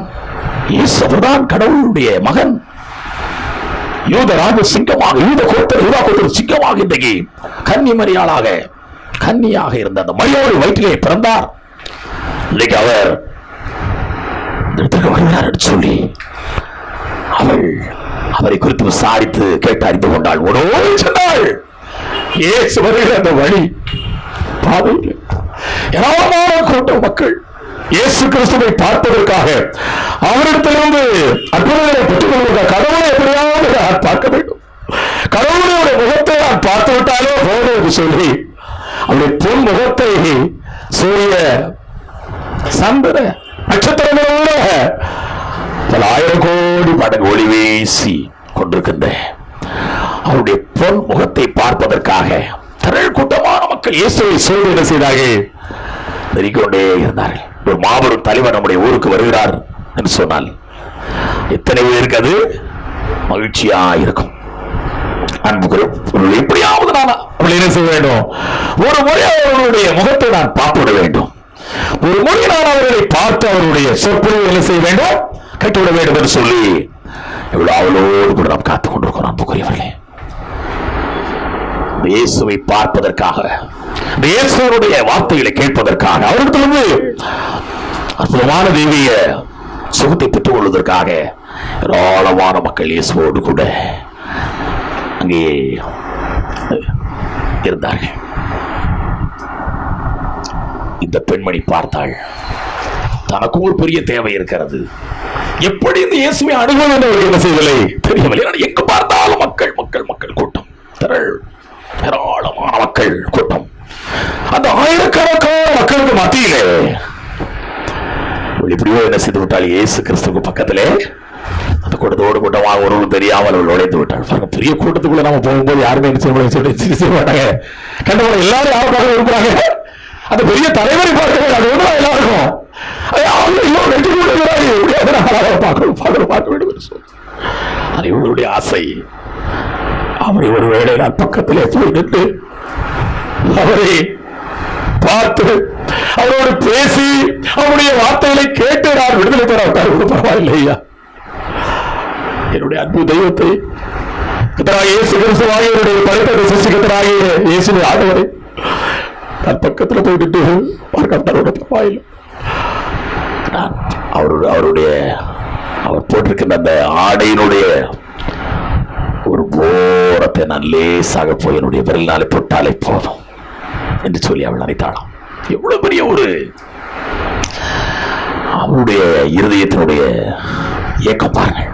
இயேசு, அவர்தான் கடவுளுடைய மகன், யூத ராஜ சிங்கமாக, யூதா கோத்திர சிங்கமாக இன்றைக்கு கன்னி மரியாளாக கன்னியாக இருந்த அந்த மரியாதை வயிற்றிலே பிறந்தார். இன்னைக்கு அவர் வருகிறார் என்று சொல்லி அவரை குறித்து விசாரித்து கேட்டு அறிந்து கொண்டாள். ஓடோடி சென்றாள். இயேசு வருகிற அந்த வழி பாதையில் ஏராளமான கூட்டம் மக்கள் இயேசு கிறிஸ்துவை பார்ப்பதற்காக, அவரிடத்திலிருந்து அற்புதங்களை பெற்றுக் கொள்வதற்காக கடவுளை எப்படியாவது நான் பார்க்க வேண்டும், கடவுளுடைய முகத்தை நான் பார்த்து விட்டாலே போதும் என்று சொல்லி அவருடைய பொன் முகத்தை சூரிய சந்திர நட்சத்திரங்களோட பல 1000 கோடி மடங்கு ஒளி வீசி கொண்டிருக்கின்ற அவருடைய பொன் முகத்தை பார்ப்பதற்காக திரள் கூட்டமான மக்கள் இயேசுவை சூழ்ந்து என்ன செய்தார்கள், நெருங்கிக்கொண்டே இருந்தார்கள். ஒரு மாபெரும் தலைவர் நம்முடைய ஊருக்கு வருகிறார் என்று சொன்னால் எத்தனை பேருக்கு அது மகிழ்ச்சியா இருக்கும். அன்புக்குரிய எப்படியாவது நான் அவளை என்ன செய்ய வேண்டும், ஒரு முறை அவர்களுடைய முகத்தை நான் பார்த்து விட வேண்டும், ஒரு முறை நான் அவர்களை பார்த்து அவருடைய சொற்பொழிவை என்ன செய்ய வேண்டும், கட்டிவிட வேண்டும் என்று சொல்லி எவ்வளவு அவளோடு கூட நாம் காத்துக் கொண்டிருக்கிறோம். அன்புக்குரியவர்களே, இயேசுவை பார்ப்பதற்காக, இயேசுடைய வார்த்தைகளை கேட்பதற்காக, அவரிடத்திலிருந்து அற்புதமான தெய்வீக சுகத்தை பெற்றுக் கொள்வதற்காக ஏராளமான மக்கள் இயேசுவோடு கூட அங்கே இருந்தார்கள். இந்த பெண்மணி பார்த்தாள், தனக்கு ஒரு பெரிய தேவை இருக்கிறது, எப்படி இந்த இயேசுவை அணுகுவது என்று அவர்கள் என்ன செய்யவில்லை, தெரியவில்லை. எங்கு பார்த்தாலும் மக்கள் மக்கள் மக்கள் கூட்டம், திரள் ஏராளமான மக்கள் கூட்டம். அந்த ஆயிரக்கணக்கான மக்களுக்கு மத்தியிலே எப்படியோ என்ன செய்து விட்டாள், இயேசு கிறிஸ்துவுக்கு பக்கத்திலே அந்த கூட்டத்தோடு கூட்டமாக ஒருவரும் தெரியாமல் அவள் உழைத்து விட்டாள். பெரிய கூட்டத்துக்குள்ள நம்ம போகும்போது யாருமே என்ன செய்ய மாட்டாங்க, கண்டவங்க எல்லாரும் யாரை பார்க்க விரும்புறாங்க, அந்த பெரிய தலைவரை பார்க்க, அது ஒன்றுதான் எல்லாருக்கும் பார்க்க வேண்டும் என்று சொல்லி அது இவர்களுடைய ஆசை. அவரை ஒருவேளை நான் பக்கத்திலே போய் நின்று அவரை பார்த்து அவரோடு பேசி அவருடைய வார்த்தைகளை கேட்டு நான் விடுதலை பெறாவிட்டால் பரவாயில்லை ஐயா. என்னுடைய அன்பு தெய்வத்தை இயேசு கிறிஸ்துவாகிய என்னுடைய பரிசுத்த சிசுகத்தராகிய இயேசுவை ஆண்டவரை நான் பக்கத்தில் போயிட்டு பார்க்காவிட்டாரோட பரவாயில்லை. நான் அவருடைய அவர் போட்டிருக்கின்ற அந்த ஆடையினுடைய ஒரு போரத்தை நான் லேசாக போய் என்னுடைய விரலினாலே போட்டாலே போதும் என்று சொல்லி அவள் நினைத்தாளாம். எவ்வளவு பெரிய ஒரு அவருடைய இருதயத்தினுடைய இயக்கம் பாருங்கள்.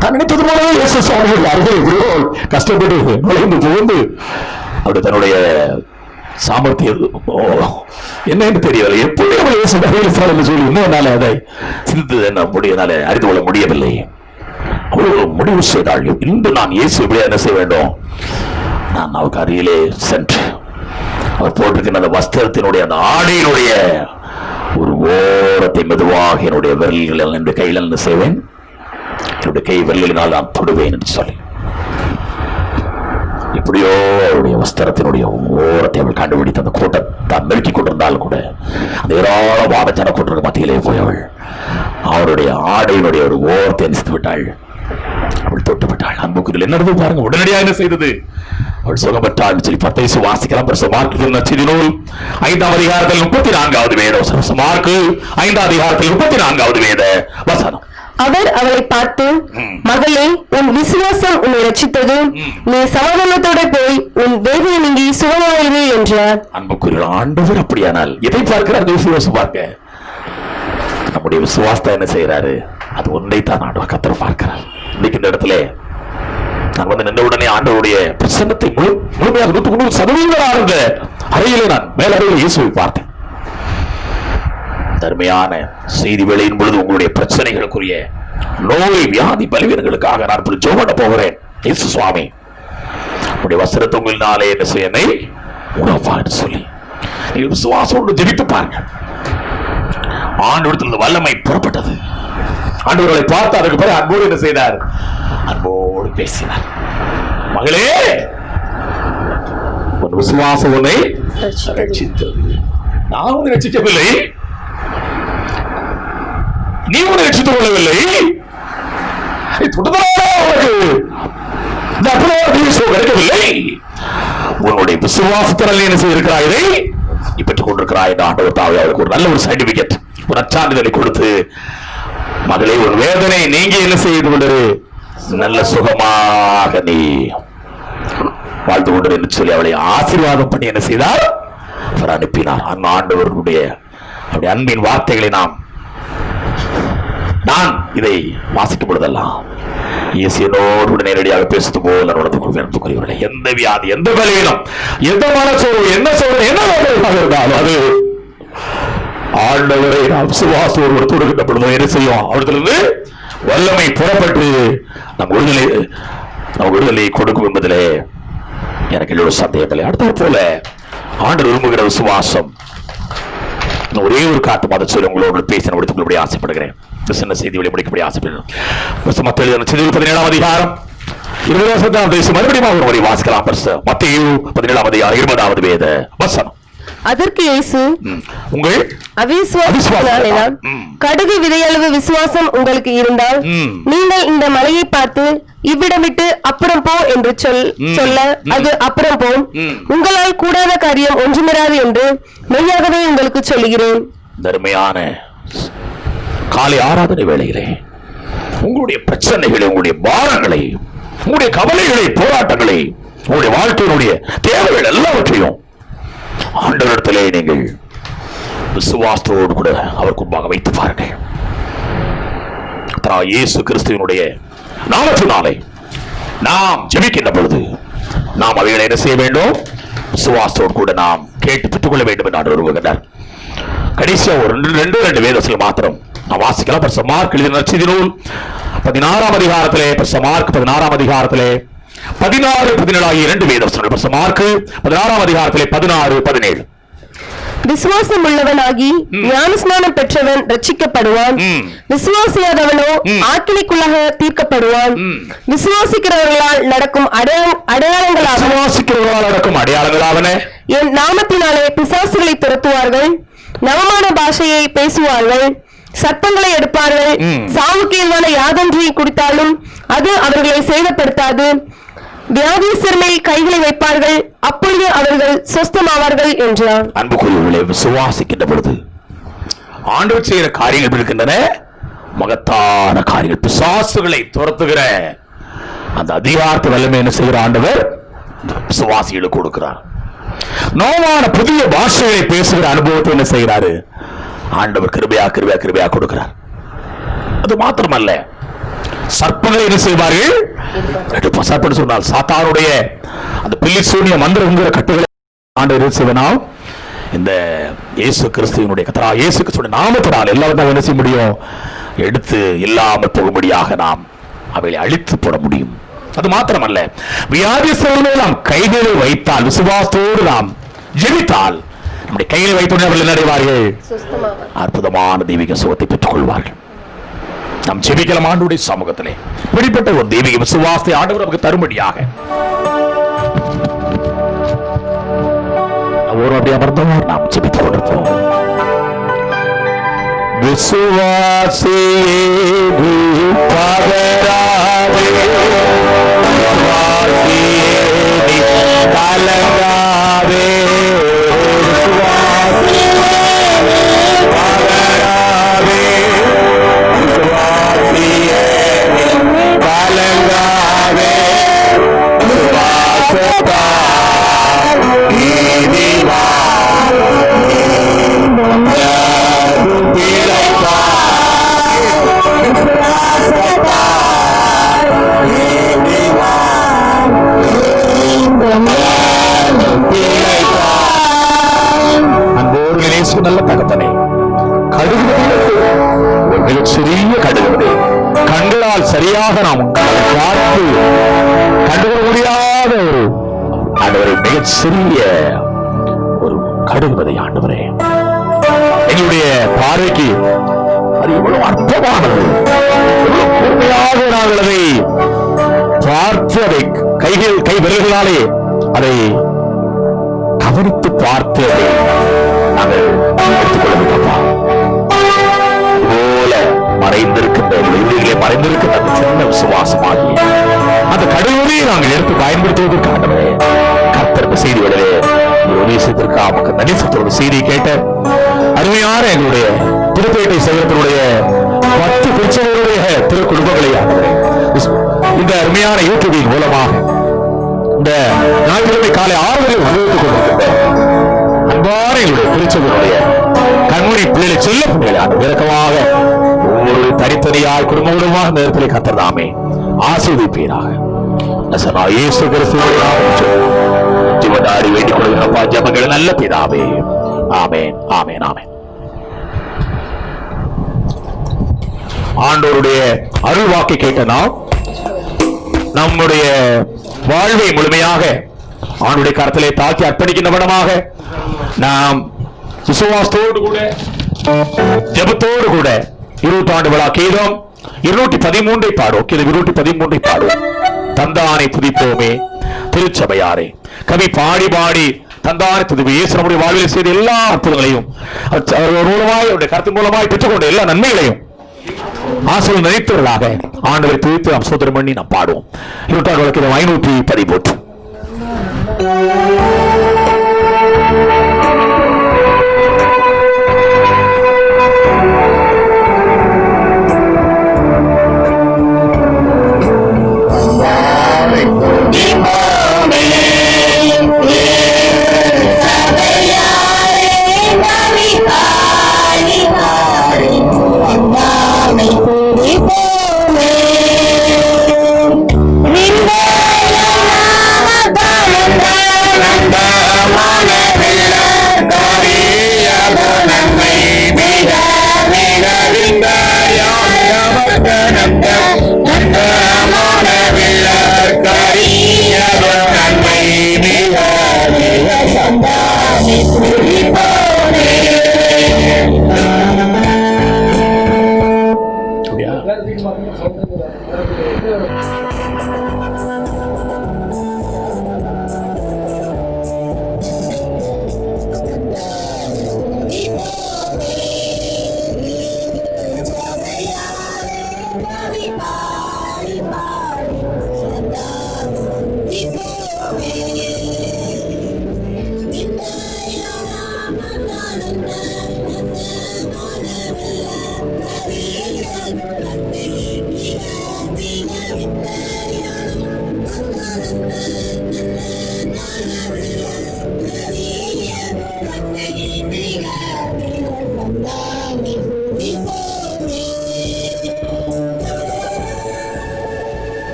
தான் நினைத்தது போலவே இயேசு சுவாமிகள் அருகே கஷ்டப்பட்டு நுழைந்து புகுந்து அப்படி தன்னுடைய சாமர்த்தியம் என்னன்னு தெரியவில்லை. எப்படி அவள் இயேசு அறிவித்தாள் என்று சொல்லி இன்னும் என்னால் அதை சிந்தித்தது என்ன முடியனால அறிந்து கொள்ள முடியவில்லை. அவ்வளவு முடிவு செய்தாள். இன்று நான் இயேசு இப்படியா என்ன செய்ய வேண்டும்? நான் அவருக்கு அருகிலே சென்று அவர் போட்டிருக்கிற அந்த வஸ்திரத்தினுடைய அந்த ஆடையினுடைய ஒரு ஓரத்தை மெதுவாக என்னுடைய விரல்களில் என்னுடைய கையில் என்ன செய்வேன்? என்னுடைய கை விரலினால் நான் தொடுவேன் என்று சொல்லி எப்படியோ அவருடைய வஸ்திரத்தினுடைய ஓரத்தை அவள் கண்டுபிடித்து அந்த கூட்டத்தை நெருக்கி கொண்டிருந்தாலும் கூட அந்த ஏராளமான ஜன கூட்டத்துக்கு மத்தியிலே போய் அவள் அவருடைய ஆடையினுடைய ஒரு ஓரத்தை அனுசித்து விட்டாள். அவள் தொட்டு விட்டாள். அன்புக்குரியவர்களே, என்ன நடந்தது பாருங்க. உடனடியாக என்ன செய்தது? அவள் சுகப்பட்டாள் சொல்லி 10 வாசிக்கலாம். மார்க்கு நற்செய்தி நூல் 5ஆம் அதிகாரத்தில் 34வது வேத வசனம். மார்க்கு 5ஆம் அதிகாரத்தில் 34வது வேத வசனம். அவர் அவளை பார்த்து, மகளே, உன் விசுவாசம் உன்னை ரட்சித்தது, நீ சமாதானத்தோட போய் உன் வேதனை நீங்கி சுகமாயிரு என்றார். அன்புக்குரிய ஆண்டவர் அப்படியானால் எதை பார்க்கிறார்? அந்த விசுவாசம் பார்க்க. நம்முடைய விசுவாசத்தை என்ன செய்யறாரு? அது ஒன்றைத்தான் ஆண்டவர் கர்த்தர் பார்க்கிறார். இன்னைக்கு இந்த இடத்துல நான் வந்து நின்ற உடனே ஆண்டவருடைய பிரசன்னத்தை முழுமையாக 100% ஆழ்ந்த அறையிலே நான் மேல் அறையில் இயேசுவை பார்த்தேன். தர்மையான செய்தி வேளையின் பொழுது உங்களுடைய பிரச்சனைகளுக்குரிய நோய் வியாதி பலவீனங்களுக்காக நான் இப்படி ஜெபம் பண்ண போகிறேன். இயேசு சுவாமி உங்களுடைய வஸ்திரத்தை உங்களினாலே என்ன செய்ய உணவா என்று சொல்லி நீங்கள் விசுவாசோடு ஜெபித்து பாருங்க. ஆண்டவரிடத்தில் வல்லமை புறப்பட்டது. ஆண்டவர்களை பார்த்து அதுக்கு பிறகு அன்போடு என்ன செய்தார்? அன்போடு பேசினார். மகளே, உன் விசுவாசம் உன்னை ரட்சித்தது. நான் உன்னை ரட்சிக்கவில்லை, நீ உன்னை ரட்சித்துக் கொள்ளவில்லை. கிடைக்கவில்லை. உன்னுடைய விசுவாசத்தினால் என்ன செய்திருக்கிறாய்? இதை பெற்றுக் கொண்டிருக்கிறாய் என்று ஆண்டவர் தாவே அவருக்கு ஒரு நல்ல ஒரு சர்டிபிகேட், ஒரு நற்சான்றிதழை கொடுத்து, மகளே, ஒரு வேதனை நீங்க என்ன செய்து கொண்டது? நல்ல சுகமாக நீ வாழ்ந்து கொண்டது என்று சொல்லி அவளை ஆசீர்வாதம் பண்ணி என்ன செய்தார்? அவர் அனுப்பினார். அந்த ஆண்டவருடைய அவருடைய அன்பின் வார்த்தைகளை நான் இதை வாசிக்கும் பொழுதெல்லாம் இயேசுவோடு நேரடியாக பேசுவது போல நடந்து கொள்வேன். எந்த வியாதி, எந்த பலவீனம், எந்த மனச்சோர்வு, என்ன சோர்வு, என்ன இருந்தாலும் அது ஆண்டவரை நாம் விசுவாசத்தோடு தொடுகின்ற பொழுது என்ன செய்யும்? அவரிடத்திலிருந்து வல்லமை புறப்பட்டு நம் விடுதலை கொடுக்கும் என்பதிலே எனக்கு எல்லோரு சந்தேகமில்லை. அடுத்த போல ஆண்டவர் விரும்புகிற விசுவாசம். ஒரே ஒரு காட்டு மாத சொல்லி உங்களோடு பேச முடித்துக்கொள்ளபடி ஆசைப்படுகிறேன். சின்ன செய்திகளை முடிக்கப்படி ஆசைப்படுகிறேன். 17ஆம் அதிகாரம் 20ஆம் தேசம் மறுபடியும் ஒரு வாசிக்கலாம். மத்தேயு 17ஆம் அதிகாரம் 20வது வேத வசனம். அதற்கு இயேசு, உங்கள் அவிசுவாசத்தினாலேதான் கடுகு விதையளவு விசுவாசம் உங்களுக்கு இருந்தால் நீங்கள் இந்த மலையை பார்த்து இவ்விடம் விட்டு அப்புறம் போ என்று சொல்ல அது அப்புறம் போ, உங்களால் கூடாத காரியம் ஒன்றுமிராது என்று மெய்யாகவே உங்களுக்கு சொல்லுகிறேன். தர்மையான காலை ஆராதனை வேளையிலே உங்களுடைய பிரச்சனைகளை, உங்களுடைய பாரங்களை, உங்களுடைய கவலைகளை, போராட்டங்களை, உங்களுடைய வாழ்க்கையினுடைய தேவைகள் எல்லாவற்றையும் ஆண்டவரிடத்திலே நீங்கள் விசுவாசத்தோடு கூட அவருக்கு முன்பாக வைத்து பாருங்கள். இயேசு கிறிஸ்துவினுடைய நாமத்தினாலே நாம் ஜெபிக்கின்ற பொழுது நாம் அவைகளை என்ன செய்ய வேண்டும்? விசுவாசத்தோடு கூட நாம் கேட்டு பெற்றுக்கொள்ள வேண்டும் என்று ஆண்டவர் விரும்புகிறார். கடைசியா ஒரு ரெண்டு வேதத்தில் மாத்திரம் நான் வாசிக்கலாம். மார்க் எழுதின நற்செய்தி நூல் 16ஆம் அதிகாரத்திலே 16ஆம் அதிகாரத்திலே 16-17 ஆகிய 2 வேத வசனங்கள். மார்க் 16ஆம் அதிகாரத்திலே 16-17. விசுவாசம் உள்ளவனாகி ஞானஸ்நானம் பெற்றவன் ரட்சிக்கப்படுவான், விசுவாசியாதவனோ ஆக்கினைக்குள்ளாக தீர்க்கப்படுவான். விசுவாசிக்கிறவர்களால் நடக்கும் அடையாளங்களாவன என் நாமத்தினாலே பிசாசுகளை துரத்துவார்கள், நவமான பாஷையை பேசுவார்கள், சர்ப்பங்களை எடுப்பார்கள், சாவுக்கேதுவான யாதொன்றை குடித்தாலும் அது அவர்களை சேதப்படுத்தாது, வியாதியஸ்தர் மேல் கைகளை வைப்பார்கள், அப்பொழுது அவர்கள் சொஸ்தமாவார்கள் என்றார். அன்புக்குரியவர்களே, விசுவாசிக்கின்ற பொழுது ஆண்டவர் செய்கிற காரியங்கள் இருக்கின்றன, மகத்தான காரியங்கள். பிசாசுகளை துரத்துகிற அந்த அதிகாரத்தை வல்லமை என்ன செய்கிற ஆண்டவர் விசுவாசிகளுக்கு கொடுக்கிறார். நோவான புதிய பாஷைகளை பேசுகிற அனுபவத்தை என்ன செய்கிறாரு? ஆண்டவர் கிருபையா கொடுக்கிறார். அது மாத்திரமல்ல, சர்ப்பங்களை என்ன செய்வார்கள்? சர்ப்பம் சொன்னால் சாத்தானுடைய அந்த பில்லி சூனிய மந்திரங்கிற கட்டுகளை ஆண்டவர் இயேசுவினால் இந்த இயேசு கிறிஸ்துவினுடைய கர்த்தராகிய இயேசு கிறிஸ்துவின் நாமத்தினால் எல்லாரும் என்ன செய்ய முடியும்? எடுத்து இல்லாமல் போகும்படியாக நாம் அவைகளை அழித்து போட முடியும். அது மாத்திரமல்ல, வியாதிஸ்தர்கள் நாம் கைகளை வைத்தால், விசுவாசத்தோடு நாம் ஜெபித்தால், நம்முடைய கைகளை வைத்தோடு அவர்கள் என்ன அடைவார்கள்? அற்புதமான தெய்வீக சுகத்தை பெற்றுக் கொள்வார்கள். நாம் ஜெபிக்கலாம் ஆண்டவருடைய சமூகத்திலே. இப்படிப்பட்ட ஒரு தெய்வீக விசுவாசத்தை ஆண்டவர் நமக்கு தரும்படியாக ஒரு அப்படியே அமர்ந்தவர் நாம் ஜெபித்துக் கொண்டிருப்போம். விசுவாசியே நீ பதறாதே, விசுவாசியே நீ கலங்காதே, விசுவாசியே பதறாதே, விசுவாசியே நீ கலங்காதே, விசுவாசத்தால் நீதிவா நல்ல தகப்பனே, கடுகு ஒரு மிகச் சிறிய கடுகு, கண்களால் சரியாக நாம் பார்த்து கண்டுகொள்ள முடியாத ஒரு மிகச் சிறிய ஒரு கடுகுவதை ஆண்டவரே, எங்களுடைய பார்வைக்கு அது எவ்வளவு அற்பமானது. உண்மையாக நாங்கள் அதை பார்த்து அதை கை விரல்களாலே அதை கவனித்து பார்த்து அதை நாங்கள் எடுத்துக்கொள்ள வேண்டாமா? போல மறைந்திருக்கின்ற மறைந்திருக்கின்ற அந்த சின்ன விசுவாசமாகி அந்த கடுகுவை நாங்கள் எடுத்து பயன்படுத்துவதற்காக கர்த்தருக்கு செய்தி விடவே உபதேசத்திற்காக நமக்கு நனிசத்தோட செய்தியை கேட்ட அருமையான எங்களுடைய திருப்பேட்டை சகோதரருடைய 10 திருச்சபைகளுடைய திரு குடும்பங்களை இந்த அருமையான யூடியூபின் மூலமாக இந்த ஞாயிற்றுக்கிழமை காலை 6 வரை அனுபவித்துக் கொண்டிருக்கின்ற அன்பான எங்களுடைய திருச்சபையுடைய கண்மணி பிள்ளைகளை செல்ல பிள்ளைகளை இறக்கமாக ஒவ்வொரு தனித்தனியாய் குடும்பமாக நேரத்தில் கத்தர்தாமே ஆசீர்வதிப்பீராக. இயேசு கிறிஸ்துவின் ஜீவனாரி வேண்டிக் கொள்கிறப்பா ஜெபங்கள் நல்ல பிதாவே. ஆமென், ஆமென், ஆமென். ஆண்டவருடைய அருள் வாக்கை கேட்ட நாம் நம்முடைய வாழ்வை முழுமையாக ஆண்டுடைய கரத்திலே தாக்கி அர்ப்பணிக்கின்ற விடமாக நாம் விசுவாசத்தோடு கூட ஜெபத்தோடு கூட 20 ஆண்டு விழா கீதம் 213 பாடுவோம். 213 பாடுவோம். தந்தானை துதிப்போமே திருச்சபையாரே. கவி பாடி பாடி தந்தானை துதிப்பு இயேசு நம்முடைய வாழ்வில் செய்த எல்லா அற்புதங்களையும் அவர் மூலமாய் அவருடைய கருத்தின் மூலமாய் பெற்றுக்கொண்ட எல்லா நன்மைகளையும் ஆசிரியர் நினைத்தவர்களாக ஆண்டவரை துதித்து நாம் சோதனை பண்ணி நாம் பாடுவோம். 20 ஆண்டு விழா 513.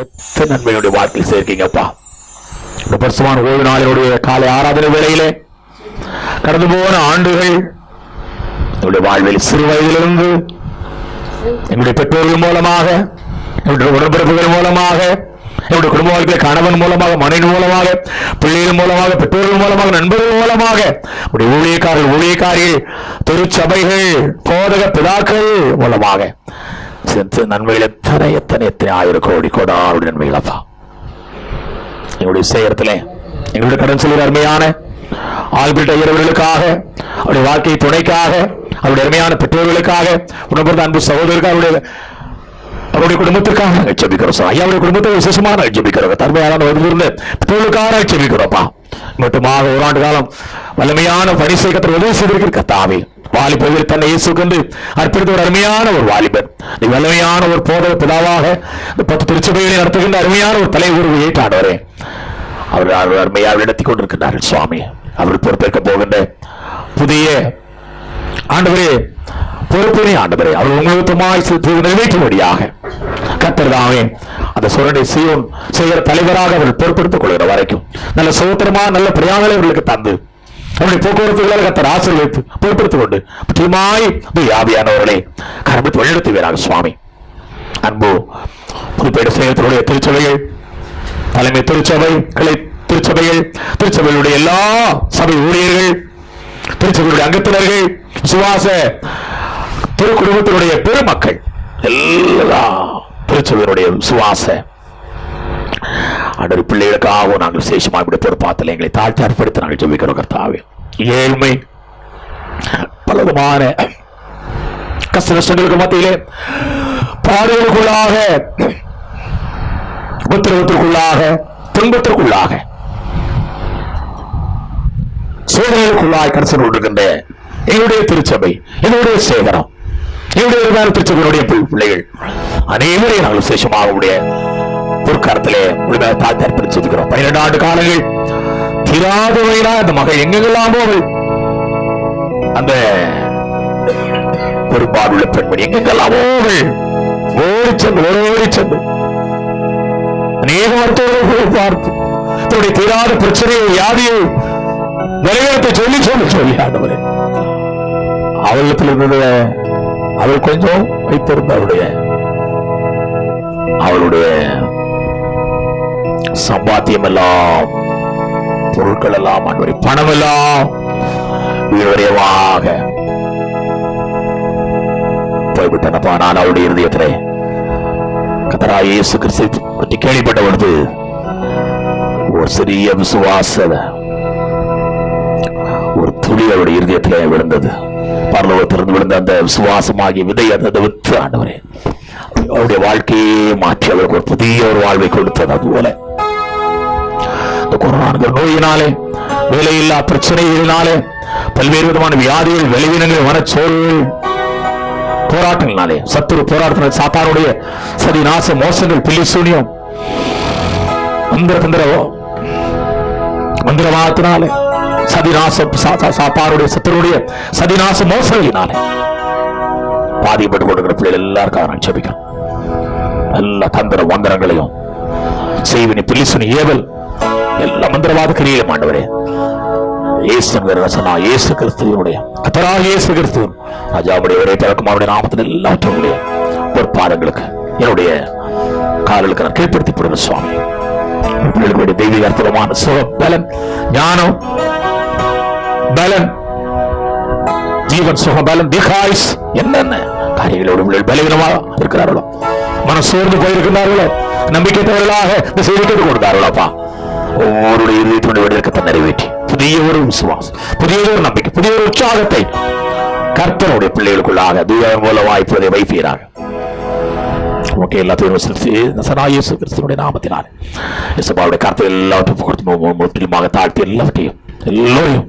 எத்தனை நன்மையுடைய வாழ்க்கையில் சேர்க்கீங்கப்பா. இந்த பரிசுத்தமான ஓய்வு நாளினுடைய காலை ஆராதனை வேளையிலே கடந்து போன ஆண்டுகள் என்னுடைய வாழ்வில் சிறு வயதிலிருந்து என்னுடைய பெற்றோர்கள் மூலமாக, என்னுடைய உடன்பிறப்புகள் மூலமாக, என்னுடைய குடும்ப வாழ்க்கை கணவன் மூலமாக, மனைவி மூலமாக, பிள்ளைகள் மூலமாக, பெற்றோர்கள் மூலமாக, நண்பர்கள் மூலமாக, ஊழியக்காரர்கள், ஊழியக்காரிகள், திருச்சபைகள், போதக பிதாக்கள் மூலமாக நன்மைகள் எத்தனை எத்தனை எத்தனை ஆயிரம் கோடி கோடாவுடைய நன்மைகளப்பா. எங்களுடைய சேகரத்திலே எங்களுடைய கடன் செல்கிற அருமையான ஆல்பிரட் ஐயர்களுக்காக, அவருடைய வாழ்க்கை துணைக்காக, அவருடைய அருமையான பெற்றோர்களுக்காக, உடன்படுத்த அன்பு சகோதரர்கள், அவருடைய குடும்பத்திற்காக நாங்கள் ஜெபிக்கிறோம். ஐயாவுடைய குடும்பத்தை விசேஷமாக ஜெபிக்கிறோம். தன்மையான பெற்றோர்களுக்காக ஜெபிக்கிறோம்ப்பா. மட்டுமாக ஒரு ஆண்டு காலம் வலிமையான பணி செய்ய உதவி செய்திருக்கிற கர்த்தாவே, வாலிபர்கள் தன்னை இயேசுக்கென்று அர்ப்பணித்த ஒரு அருமையான ஒரு வாலிபர், நீ வலிமையான ஒரு போதக பிதாவாக 10 திருச்சபைகளை நடத்துகின்ற அருமையான ஒரு தலைவர் ஏற்றாண்டவரே, அவர் அருமையாக நடத்தி கொண்டிருக்கிறார்கள் சுவாமி. அவர் பொறுப்பேற்க போகின்ற புதிய ஆண்டவரே பொறுப்பினை ஆண்டவரே அவர் உங்களுக்குமாய் நிறைவேற்றும்படியாக கர்த்தர்தாமே அந்த சுரண்டை செய்கிற தலைவராக அவர் பொறுப்பெடுத்துக் கொள்கிற வரைக்கும் நல்ல சுதந்திரமா நல்ல பிரயாணங்களை அவர்களுக்கு தந்து அவருடைய போக்குவரத்துகளால் கர்த்தர் ஆசீர்வதித்து பொறுப்பெடுத்துக் கொண்டு முக்கியமாய் ஆவியானவர்களை கரம்பித்து வழிநடத்துவீராக சுவாமி. அன்பு புதுப்பேடு சேகத்தினுடைய திருச்சபைகள், தலைமை திருச்சபை, கிளை திருச்சபைகள், திருச்சபைகளுடைய எல்லா சபை ஊழியர்கள், திருச்சபையுடைய அங்கத்தினர்கள், சுவாச திரு குடும்பத்தினுடைய பெருமக்கள், எல்லா திருச்சபையினுடைய சுவாச அடர் பிள்ளைகளுக்காக நாங்கள் விசேஷமாக பொறுப்பாத்தல எங்களை தாழ்த்தி அர்ப்பணித்து நாங்கள் ஜெபிக்கிறோம் கர்த்தாவே. ஏழ்மை பலவிதமான கஷ்ட நஷ்டங்களுக்கு மத்தியிலே பாடுகளுக்குள்ளாக உபத்திரவத்திற்குள்ளாக துன்பத்திற்குள்ளாக சோதனைகளுக்குள்ளாய் கடந்து கொண்டிருக்கின்ற என்னுடைய திருச்சபை, என்னுடைய சேகரம், என்னுடைய திருச்சபையுடைய பிள்ளைகள் அனைவரை நாங்கள் விசேஷமாக உடைய பொற்காலத்திலே முழுமையாக தாழ்த்தி அர்ப்பணிச்சிருக்கிறோம். 12 ஆண்டு காலங்கள் தீராத வயதா அந்த மகள் எங்கெல்லாமோ அந்த பொறுப்பாடுள்ள பெண்மணி எங்கெல்லாமோ ஓடி சென்று அநேக மருத்துவர்களை பார்த்து தன்னுடைய தீராத பிரச்சனையை வியாதியை நிறைவேற்ற சொல்லி ஆண்டவரே அவளிடத்தில் இருந்தது அவள் கொஞ்சம் வைத்திருந்த அவளுடைய சம்பாத்தியம் எல்லாம், பொருட்கள் எல்லாம், ஆண்டவரே பணம் எல்லாம் விரைவாக போய்விட்டனப்பா. நான் அவருடைய இருதயத்திலே கர்த்தராகிய இயேசு கிறிஸ்து பற்றி கேள்விப்பட்ட பொழுது ஒரு சிறிய விசுவாச ஒரு துளி அவருடைய இருதயத்திலே விழுந்தது. பரலோகத்திலிருந்து விழுந்த அந்த விசுவாசமாகிய விதை அந்த வித்து ஆண்டவரே அவருடைய வாழ்க்கையே மாற்றி அவருக்கு ஒரு புதிய ஒரு வாழ்வை கொடுத்தது. அதுபோல இந்த கொரோனா நோயினாலே, வேலையில்லா பிரச்சனைகளினாலே, பல்வேறு விதமான வியாதிகள், விளைவினங்கள், மனச்சோர்வுகள், போராட்டங்களாலே, சத்துரு போராட்டங்கள், சாத்தானுடைய சதி நாச மோசங்கள், பில்லி சூனியம், மந்திரவாதத்தினாலே, சாத்தானுடைய சத்துருடைய சதிநாச மோசங்களினாலே பாதிப்பட்டு கொண்டிருக்கிற பிள்ளைகள் எல்லாருக்காக நான் ஜெபிக்கிறேன். எல்லா தந்திர மந்திரங்களையும் செய்வினி பில்லிசுனி ஏவல் எல்லா மந்திரவாத கிரியிலும் ஆண்டவரே இயேசு கிறிஸ்துவினுடைய கர்த்தராகிய இயேசு கிறிஸ்துவின் ராஜாவுடைய ஒரே பிறக்கும் அவருடைய நாமத்தில் எல்லாவற்றுடைய ஒரு பாதங்களுக்கு என்னுடைய கால்களுக்கு நான் கீழ்ப்படுத்தி போடுகிற சுவாமி. பிள்ளைகளுடைய தெய்வீக அற்புதமான சுகம், பலன், ஞானம், பலன், ஜீவன், சுகம், பலன், தீர்காயுஸ், என்னென்ன காரியங்களோடு பிள்ளைகள் பலவீனமாக இருக்கிறார்களோ, மனம் சோர்ந்து போயிருக்கிறார்களோ, நம்பிக்கைத்தவர்களாக இந்த செய்தி கேட்டுக் கொடுத்தார்களோப்பா, ஒவ்வொருடைய இதயத்தினுடைய விடுதலை நிறைவேற்றி புதிய ஒரு விசுவாசம், புதிய ஒரு நம்பிக்கை, புதிய ஒரு உற்சாகத்தை கர்த்தருடைய பிள்ளைகளுக்குள்ளாக தூரம் மூலமாய் இப்போதை வைப்பீராக. ஓகே, எல்லாத்தையும் இயேசு கிறிஸ்துவினுடைய நாமத்தினாலே இயேசுவுடைய கர்த்தரை எல்லாவற்றையும் முற்றிலுமாக தாழ்த்தி எல்லாவற்றையும் எல்லோரையும்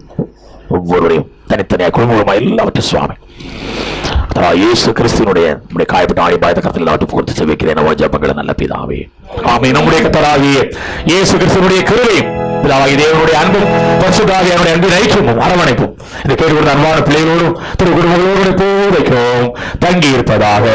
ஒவ்வொருவரையும் தனித்தனியாக குடும்பமாக எல்லாவற்றையும் சுவாமி இயேசு கிறிஸ்துவினுடைய நம்முடைய காயப்பட்ட ஆணிபாயத்த கருத்தில் எல்லாவற்றையும் கொடுத்து செவிக்கிறேன் ஜபங்களை நல்ல பிதாவே. ஆமென். நம்முடைய கர்த்தராகிய இயேசு கிறிஸ்துவினுடைய கிருபையும் பிதாவாகிய தேவனுடைய அன்பும் பரிசுத்தாவியானுடைய அன்பின் ஐக்கியமும் அரவணைப்பும் இந்த கேட்டுக்கொண்ட அன்பான பிள்ளைகளோடும் திரு குடும்பங்களோடு எப்போதைக்கும் தங்கி இருப்பதாக.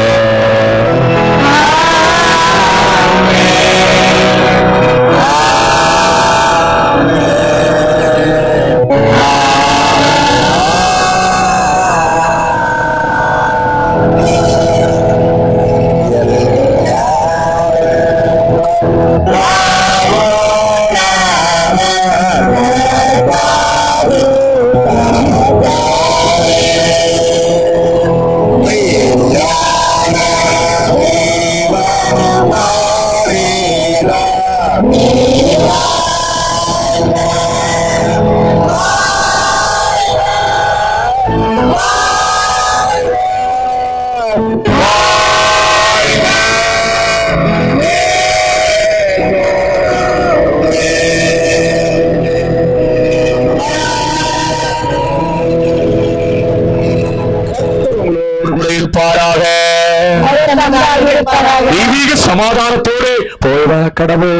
தெய்வீக சமாதானத்தோடு போய்வ கடவுள்.